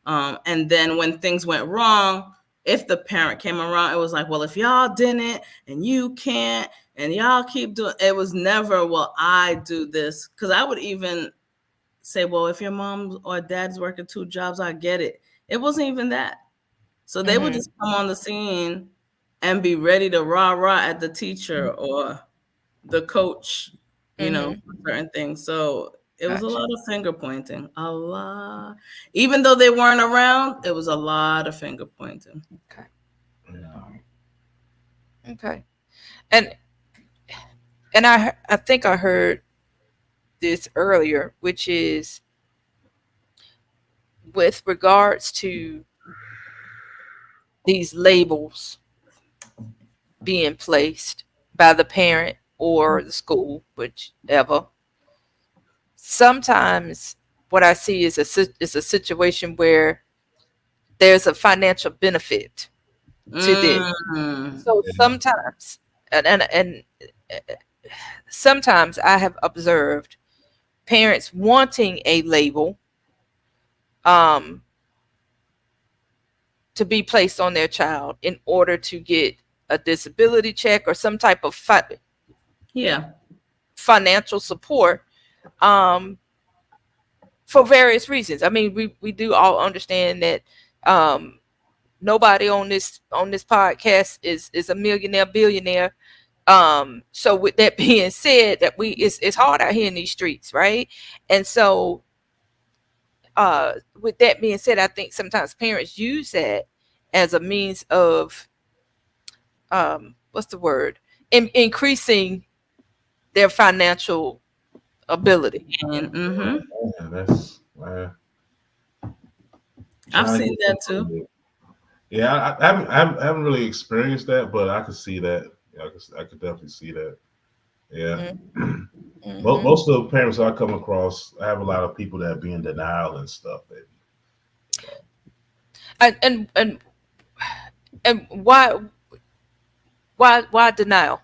And then when things went wrong, if the parent came around, it was like, well, if y'all didn't and you can't and y'all keep doing it, was never, well, I do this. Because I would even say, well, if your mom or dad's working 2 jobs, I get it. It wasn't even that. So they would just come on the scene and be ready to rah-rah at the teacher or the coach, for certain things. So it was a lot of finger pointing, a lot. Even though they weren't around, it was a lot of finger pointing. Okay. Okay. And I think I heard this earlier, which is with regards to these labels being placed by the parent or the school, whichever. Sometimes what I see is a situation where there's a financial benefit to this. So sometimes, and sometimes I have observed parents wanting a label to be placed on their child in order to get a disability check or some type of financial support for various reasons. I mean, we do all understand that nobody on this podcast is a millionaire, billionaire. So with that being said, that it's hard out here in these streets, right? And so with that being said, I think sometimes parents use that as a means of what's the word? Increasing their financial ability. I've seen that too. Yeah, I haven't really experienced that, but I could see that. Yeah, I could definitely see that. Yeah. Mm-hmm. Most of the parents I come across, I have a lot of people that be in denial and stuff. And why denial?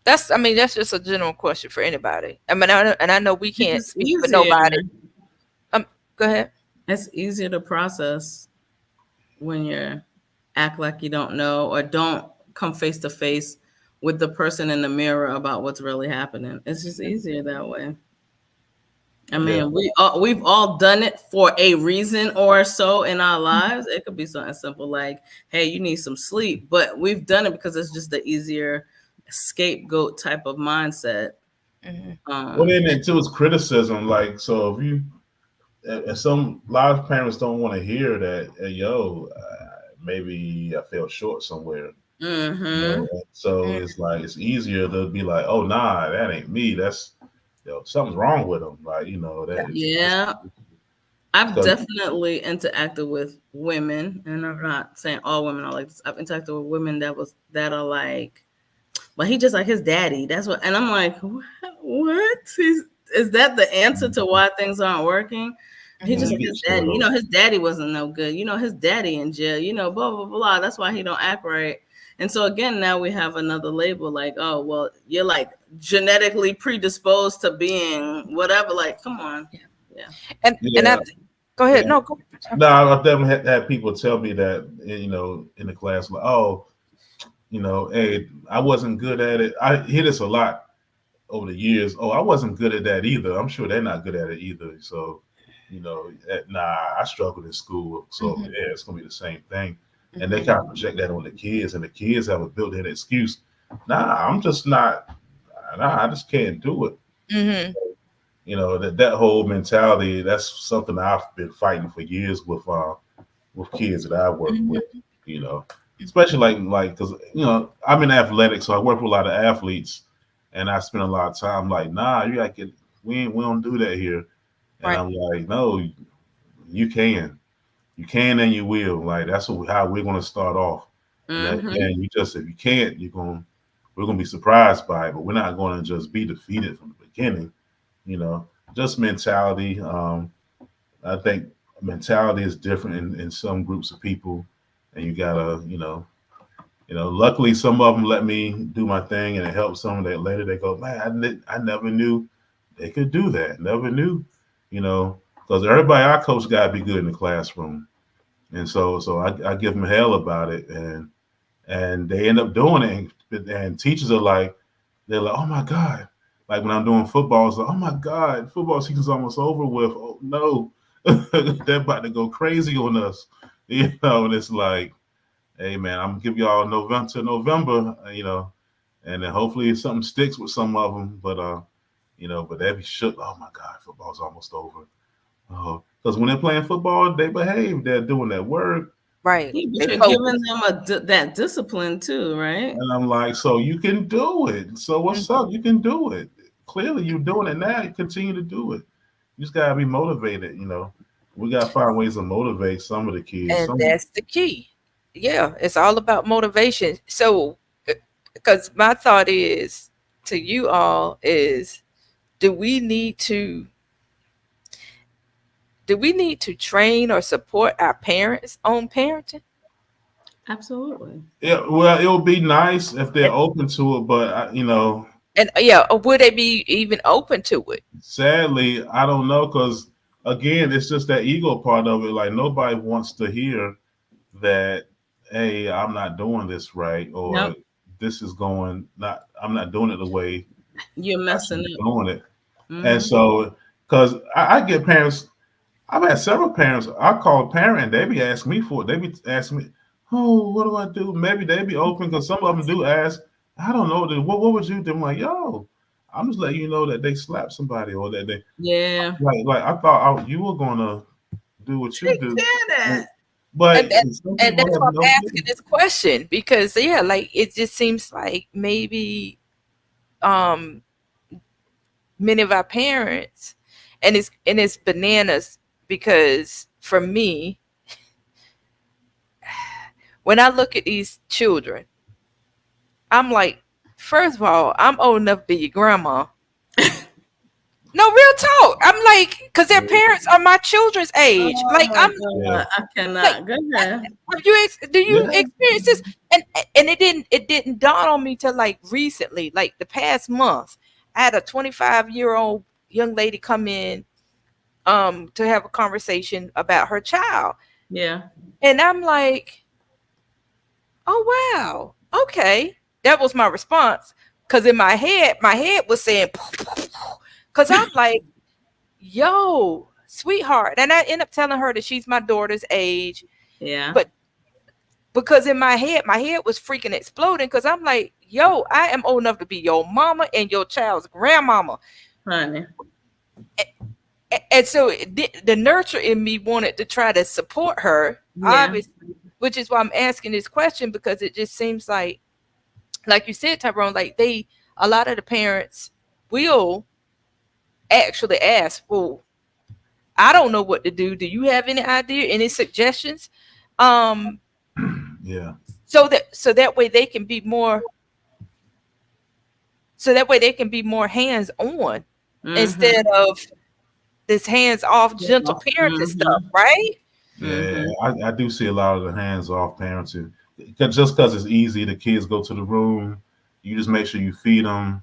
That's just a general question for anybody. I mean, I know we can't speak for nobody. Go ahead. It's easier to process when you act like you don't know or don't come face to face with the person in the mirror about what's really happening. It's just easier that way. I mean, we've all done it for a reason or so in our lives. It could be something simple like, hey, you need some sleep, but we've done it because it's just the easier scapegoat type of mindset. Well, then it too is criticism. Like, so if a lot of parents don't want to hear that, maybe I fell short somewhere. Mm-hmm. You know? So it's like it's easier to be like, oh nah, that ain't me. That's something's wrong with them. Like, that. I've definitely interacted with women, and I'm not saying all women are like this. I've interacted with women that are like, but he just like his daddy. That's what, and I'm like, what? Is that the answer to why things aren't working? He just like his daddy. His daddy wasn't no good. His daddy in jail. Blah blah blah. That's why he don't act right. And so again, now we have another label like, oh well, you're like genetically predisposed to being whatever. Like, come on. Yeah. And go ahead. No, go ahead. No, I've definitely had people tell me that, in the class, like, oh, hey, I wasn't good at it. I hear this a lot over the years. Oh, I wasn't good at that either. I'm sure they're not good at it either. So, I struggled in school. So it's gonna be the same thing. And they kind of project that on the kids, and the kids have a built-in excuse. I'm just not. I just can't do it. Mm-hmm. So, that whole mentality. That's something I've been fighting for years with kids that I work with. Especially like because I'm in athletics, so I work with a lot of athletes, and I spend a lot of time like, you got to get. We don't do that here. And right. I'm like, no, you can. You can and you will. Like that's how we're gonna start off. Mm-hmm. And if you can't, we're gonna be surprised by it, but we're not gonna just be defeated from the beginning. Just mentality. I think mentality is different in some groups of people, and you gotta, luckily some of them let me do my thing, and it helps some that later they go, man, I never knew they could do that. Never knew, because everybody I coach got to be good in the classroom. And so I give them hell about it, and they end up doing it. And teachers are like, they're like, oh my God. Like when I'm doing football, it's like, oh my God, football season's almost over with. Oh no, they're about to go crazy on us. And it's like, hey man, I'm gonna give y'all November, and then hopefully something sticks with some of them. But they'd be shook. Oh my God, football's almost over. Because when they're playing football, they behave. They're doing that work. Right. You're giving them that discipline too, right? And I'm like, so you can do it. So what's up? You can do it. Clearly, you're doing it now. You continue to do it. You just gotta be motivated. We gotta find ways to motivate some of the kids. And that's the key. Yeah, it's all about motivation. So, because my thought is to you all is, do we need to train or support our parents on parenting? Absolutely. Yeah, well, it would be nice if they're open to it, but and would they be even open to it? Sadly, I don't know, because again, it's just that ego part of it. Like nobody wants to hear that, hey, I'm not doing this right, or Nope. this is going not. I'm not doing it the way You're I should messing be up. doing it. Mm-hmm. And so, because I get parents, I've had several parents. I call a parent, they be asking me for it. They be asking me, "Oh, what do I do?" Maybe they be open because some of them do ask. I don't know. What would you do? I'm like, yo, I'm just letting you know that they slapped somebody or that they Yeah. like. I thought you were gonna do what you Take do, care of that. but And, some and people that's have why no I'm clue. asking this question because yeah, like it just seems like maybe um many of our parents, and it's bananas because for me, when I look at these children, I'm like, first of all, I'm old enough to be your grandma. No, real talk. I'm like, because their parents are my children's age. Oh Like my I'm Yeah, God, I like, cannot. Go ahead. do you yeah, experience this? And it didn't dawn on me till like recently, like the past month. I had a 25-year-old young lady come in to have a conversation about her child. Yeah. And I'm like, oh wow, okay. That was my response. Cause in my head was saying, because I'm like, yo, sweetheart. And I end up telling her that she's my daughter's age. Yeah. But because in my head was freaking exploding because I'm like, yo, I am old enough to be your mama and your child's grandmama. Honey. And so the nurture in me wanted to try to support her, Yeah. obviously, which is why I'm asking this question because it just seems like you said, Tyrone, like a lot of the parents will actually ask, well, I don't know what to do. Do you have any idea, any suggestions? yeah, So that way they can be more hands on Mm-hmm. instead of this hands off gentle parenting stuff, Mm-hmm. right? yeah. Mm-hmm. I do see a lot of the hands-off parenting. Just because it's easy, the kids go to the room. You just make sure you feed them,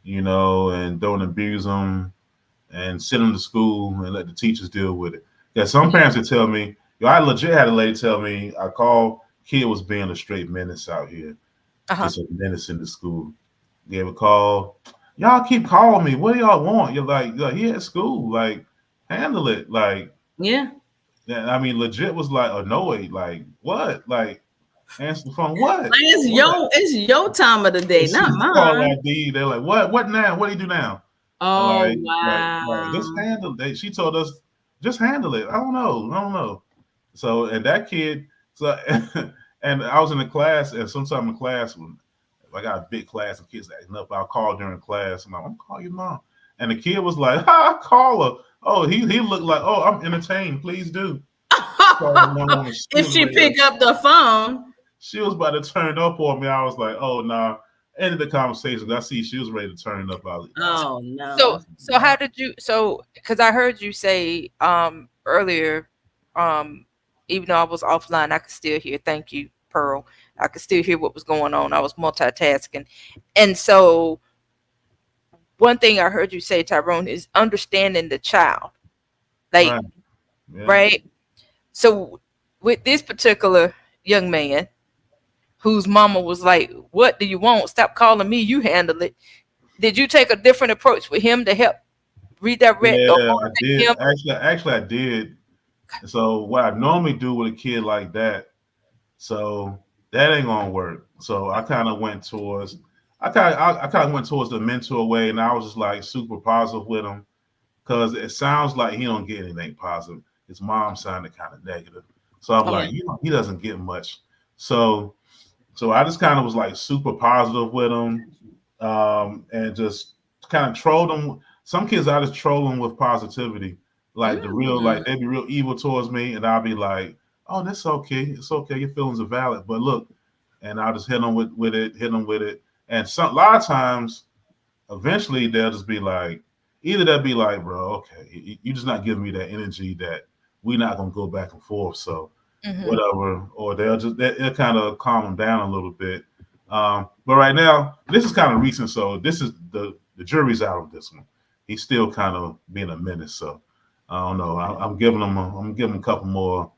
and don't abuse them, and send them to school and let the teachers deal with it. Because some parents would tell me, I legit had a lady tell me, I called, kid was being a straight menace out here, Uh-huh. just a menace in the school. Gave a call. Y'all keep calling me. What do y'all want? You're like he at school. Like, handle it. Like, Yeah. I mean, legit was like annoyed. Like, what? Like, answer the phone. What? Like What? it's your time of the day, As not soon as you call mine. ID, they're like, what? What now? What do you do now? Oh Like, just wow. handle it. She told us, just handle it. I don't know. So, and that kid, so, and I was in the class, and sometime in class, when I got a big class of kids acting up, I'll call during class. I'm gonna call your mom. And the kid was like, call her. Oh, he looked like, oh, I'm entertained. Please do. If she pick up the phone. She was about to turn up on me. I was like, oh, nah. Ended the conversation. I see she was ready to turn up. Oh no. So how did you because I heard you say earlier, even though I was offline, I could still hear, thank you, Pearl. I could still hear what was going on. I was multitasking. And so one thing I heard you say, Tyrone, is understanding the child. Like, Right. Yeah. right? So with this particular young man whose mama was like, what do you want? Stop calling me, you handle it. Did you take a different approach with him to help redirect or Yeah, I motivate did. him? Actually, I did. So what I normally do with a kid like that, so that ain't gonna work. So I kind of went towards, I kind of went towards the mentor way, and I was just like super positive with him because it sounds like he don't get anything positive. His mom sounded kind of negative, so I'm like, he doesn't get much. So I just kind of was like super positive with him, and just kind of trolled him. Some kids I just troll them with positivity, like the real, like they'd be real evil towards me, and I'll be like, "Oh, that's okay. It's okay. Your feelings are valid." But look, and I'll just hit them with it, and a lot of times, eventually they'll just be like, either they'll be like, "Bro, okay, you just not giving me that energy that we're not gonna go back and forth." So whatever, or they'll kind of calm them down a little bit. But right now, this is kind of recent, so this is the jury's out on this one. He's still kind of being a menace, so I don't know. I'm giving him a couple more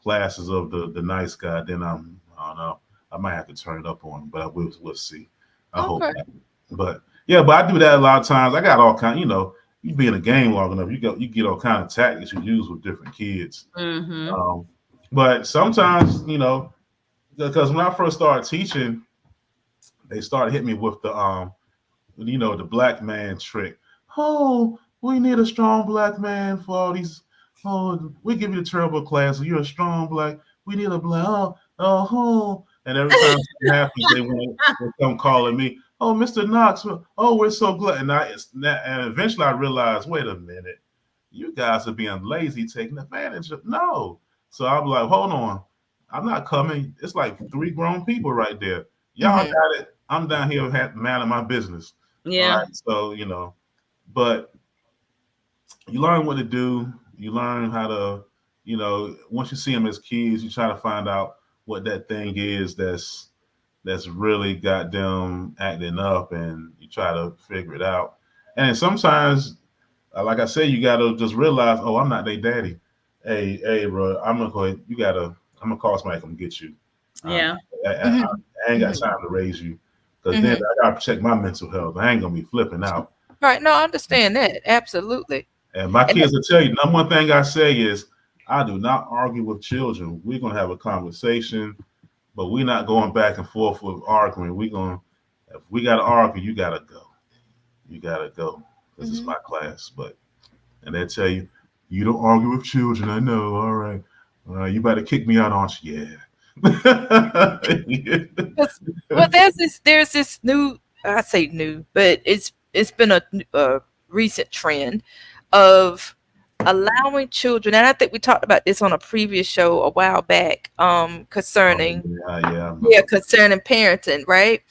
classes of the nice guy, then I don't know. I might have to turn it up on him, but we'll see. I hope not. But yeah, but I do that a lot of times. I got all kind, you know, you be in a game long enough, you get all kind of tactics you use with different kids. Mm-hmm. But sometimes, you know, because when I first started teaching, they started hitting me with the you know, the black man trick. Oh, we need a strong black man for all these. Oh, we give you a terrible class. So you're a strong black. We need a black. Oh. And every time something happens, they come calling me. Oh, Mr. Knox. Oh, we're so glad. And eventually I realized, wait a minute, you guys are being lazy, taking advantage of. No. So I'm like, hold on. I'm not coming. It's like 3 grown people right there. Y'all got it. I'm down here minding my business. Yeah. Right? So, you know, but you learn what to do. You learn how to, you know, once you see them as kids, you try to find out what that thing is that's really got them acting up, and you try to figure it out. And sometimes, like I said, you got to just realize, oh, I'm not their daddy. Hey, bro, I'm gonna call somebody to come get you. Yeah. I ain't got time to raise you. Because then I gotta protect my mental health. I ain't gonna be flipping out. Right. No, I understand that. Absolutely. And my kids will tell you, number one thing I say is, I do not argue with children. We're gonna have a conversation, but we're not going back and forth with arguing. If we gotta argue, you gotta go. You gotta go. Because it's my class. And they tell you, you don't argue with children. I know. All right. You better kick me out, aren't you? Yeah. Well, there's this new, I say new, but it's been a recent trend of allowing children, and I think we talked about this on a previous show a while back, concerning concerning parenting, right?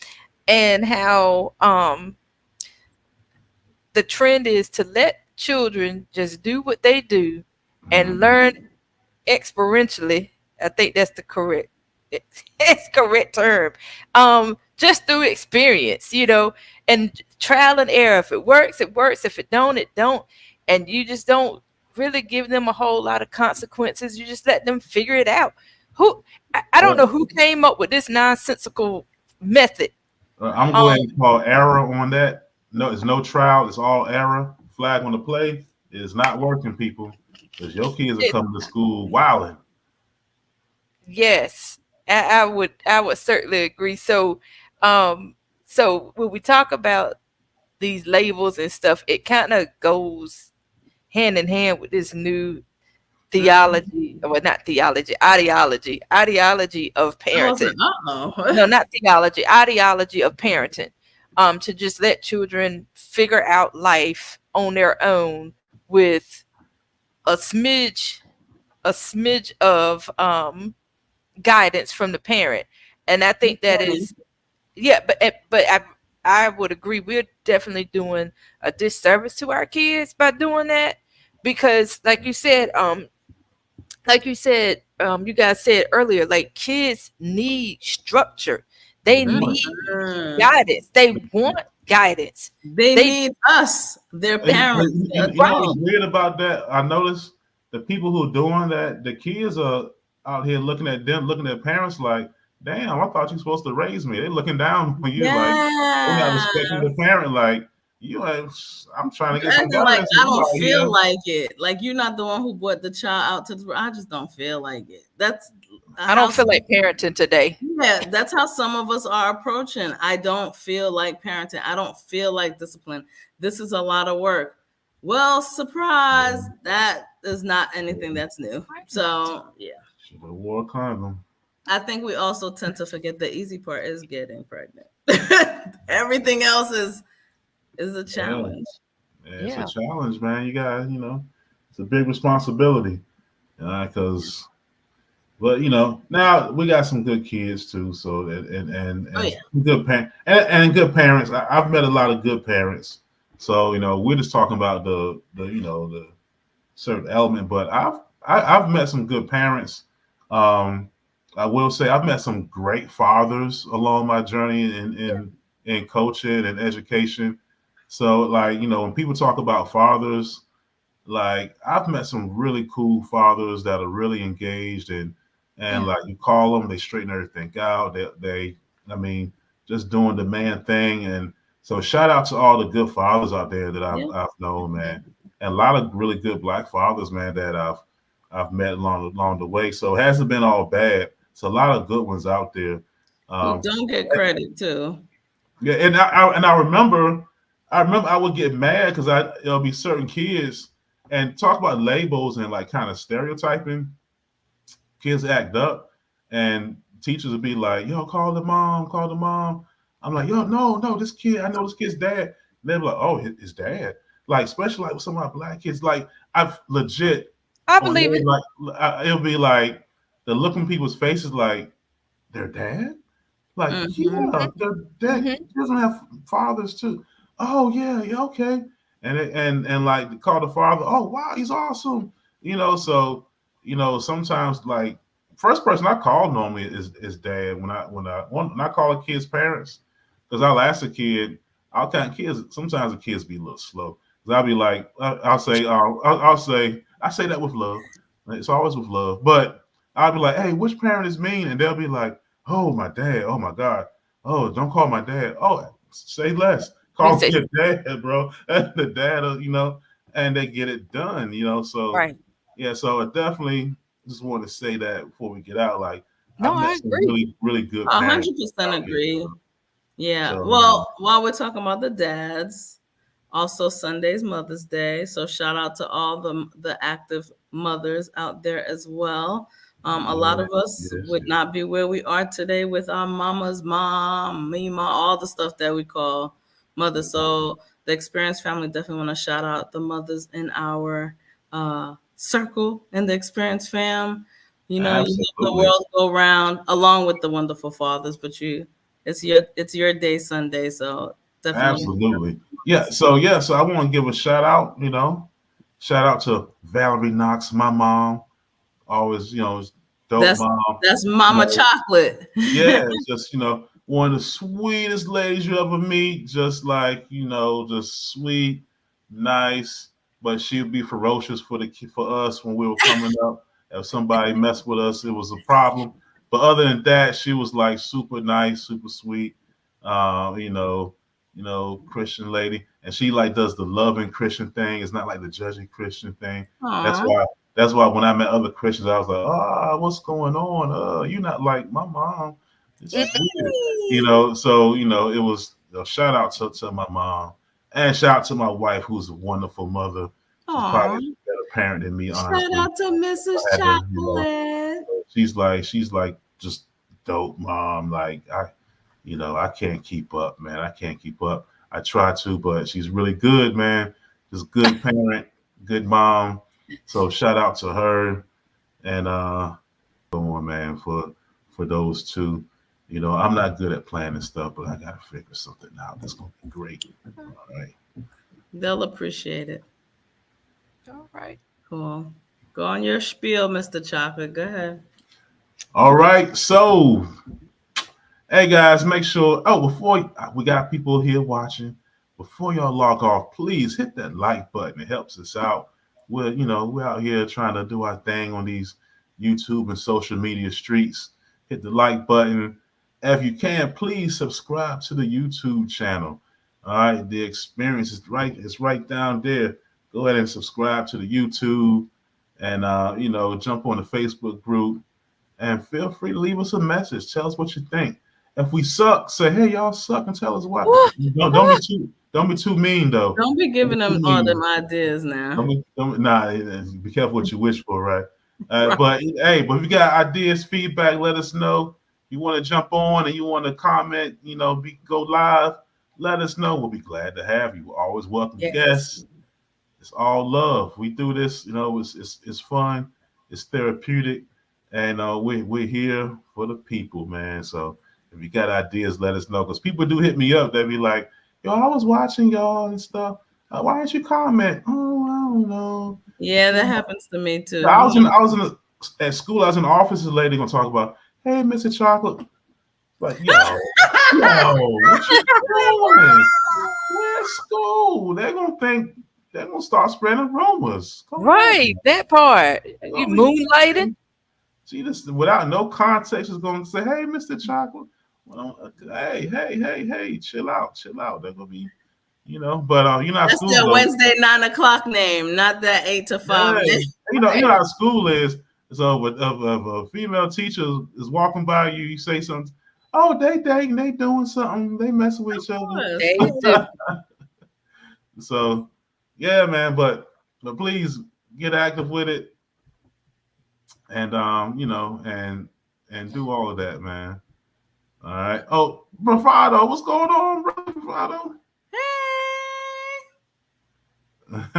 And how the trend is to let children just do what they do and learn experientially. I think that's the correct term. Just through experience, you know, and trial and error. If it works, it works. If it don't, it don't. And you just don't really give them a whole lot of consequences. You just let them figure it out. I don't know who came up with this nonsensical method. I'm going to call error on that. No, it's no trial. It's all error. Flag on the play. It's not working, people, because your kids are coming to school wilding. Yes, I would certainly agree. So when we talk about these labels and stuff, it kind of goes hand in hand with this new ideology of parenting. No, not theology, ideology of parenting. To just let children figure out life on their own with a smidge of guidance from the parent. And I think that is, but I would agree, we're definitely doing a disservice to our kids by doing that, because like you said, you guys said earlier, like, kids need structure. They need guidance. They want guidance. They need us, their parents. You know what's weird about that? I noticed the people who are doing that, the kids are out here looking at parents like, damn, I thought you were supposed to raise me. They're looking down when you like, they're not respecting the parent. Like, I'm trying to get some like, I don't feel like it. Like, you're not the one who brought the child out to the. I just don't feel like it. I don't feel like parenting today. Yeah, that's how some of us are approaching. I don't feel like parenting. I don't feel like discipline. This is a lot of work. Well, surprise, that is not anything that's new. So yeah. Should have wore a condom. I think we also tend to forget the easy part is getting pregnant. Everything else is a challenge. Yeah, it's a challenge, man. You got, it's a big responsibility. Because, but now we got some good kids too. So and good parents and good parents. I've met a lot of good parents. So we're just talking about the certain element. But I've met some good parents. I will say I've met some great fathers along my journey in coaching and education. So when people talk about fathers, like, I've met some really cool fathers that are really engaged and and like you call them, they straighten everything out. They I mean, just doing the man thing. And so shout out to all the good fathers out there that I've known, man, and a lot of really good Black fathers, man, that I've met along the way. So it hasn't been all bad. It's a lot of good ones out there. You don't get credit too. Yeah, and I remember I would get mad because there'll be certain kids and talk about labels and like kind of stereotyping. Kids act up, and teachers would be like, "Yo, call the mom." I'm like, "Yo, no, this kid, I know this kid's dad." And they're like, "Oh, his dad." Like, especially like with some of my Black kids, like I've legit. I believe it. Like it'll be like the look on people's faces, like their dad. Like, yeah, their dad doesn't have fathers too. Oh yeah, okay. And like call the father. Oh wow, he's awesome. So sometimes like first person I call normally is dad when I call a kid's parents, because I'll ask a kid. Sometimes the kids be a little slow. Cause I'll be like, I say that with love. It's always with love. But I'll be like, hey, which parent is mean? And they'll be like, oh, my dad. Oh my God. Oh, don't call my dad. Oh, say less. Call your dad, bro. The dad, and they get it done, So right. Yeah, so I definitely just want to say that before we get out. Like, no, I agree. Really, really good. 100% agree. Yeah. So, well, while we're talking about the dads, also Sunday's Mother's Day. So shout out to all the active mothers out there as well. A lot of us would not be where we are today with our mama's mom, Mima, all the stuff that we call mother. So the Experience family definitely want to shout out the mothers in our circle and the Experience fam. You help the world go round along with the wonderful fathers, but it's your day Sunday, so definitely. Absolutely. Yeah. So I want to give a shout out, shout out to Valerie Knox, my mom. Always, dope mom. That's Mama Chocolate. Yeah, just one of the sweetest ladies you ever meet. Just like just sweet, nice, but she'd be ferocious for us when we were coming up. If somebody messed with us, it was a problem. But other than that, she was like super nice, super sweet. Christian lady, and she like does the loving Christian thing. It's not like the judging Christian thing. Aww. That's why when I met other Christians, I was like, what's going on? You're not like my mom. It's weird. So it was a shout out to my mom, and shout out to my wife, who's a wonderful mother. She's probably a better parent than me, honestly. Shout out to Mrs. Chocolate. She's like just dope mom. Like I can't keep up, man. I can't keep up. I try to, but she's really good, man. Just good parent, good mom. So shout out to her, and go on, man, for those two. I'm not good at planning stuff, but I gotta figure something out. That's gonna be great. All right. They'll appreciate it. All right. Cool. Go on your spiel, Mr. Chocolate. Go ahead. All right. So, hey guys, make sure. Before we got people here watching, before y'all log off, please hit that like button. It helps us out. We're out here trying to do our thing on these YouTube and social media streets. Hit the like button. If you can, please subscribe to the YouTube channel. All right, the Experience is right. It's right down there. Go ahead and subscribe to the YouTube, and jump on the Facebook group, and feel free to leave us a message. Tell us what you think. If we suck, say, hey, y'all suck, and tell us why. Don't be too mean though. Don't be giving them all them ideas now. Be careful what you wish for, right? But if you got ideas, feedback, let us know. You want to jump on and you want to comment, go live, let us know. We'll be glad to have you. We're always welcome guests. It's all love. We do this, it's fun, it's therapeutic, and we're here for the people, man. So if you got ideas, let us know, because people do hit me up. They be like, yo, I was watching y'all and stuff. Why didn't you comment? Oh, I don't know. Yeah, that happens to me too. I was at school. I was in the office. A lady gonna talk about, hey, Mr. Chocolate. Like, yo, what you doing? We're at school. They're gonna start spreading rumors. Right, that part. You moonlighting. She just without no context is going to say, "Hey, Mr. Chocolate, well, hey, chill out. They're gonna be, you know." But you know, that's school their Wednesday 9 o'clock name, not that 8 to 5. Yeah. You know how school is. So if a female teacher is walking by you, you say something. Oh, they dating, they doing something, they messing with each other. They do. So, yeah, man. But please get active with it, and you know, and do all of that, man. All right. Oh, Bravado, what's going on, Bravado? Hey.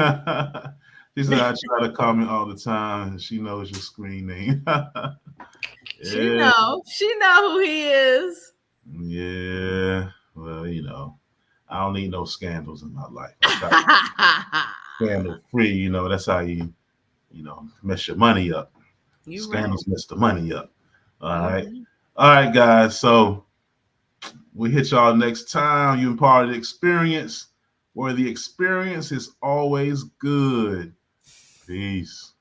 She said I try to comment all the time, and she knows your screen name. Yeah. She know who he is. Yeah. Well, you know, I don't need no scandals in my life. Scandal free, you know, that's how you mess your money up. Scandals mess the money up. All right. All right, guys. So we hit y'all next time. You're part of the experience, where the experience is always good. Peace.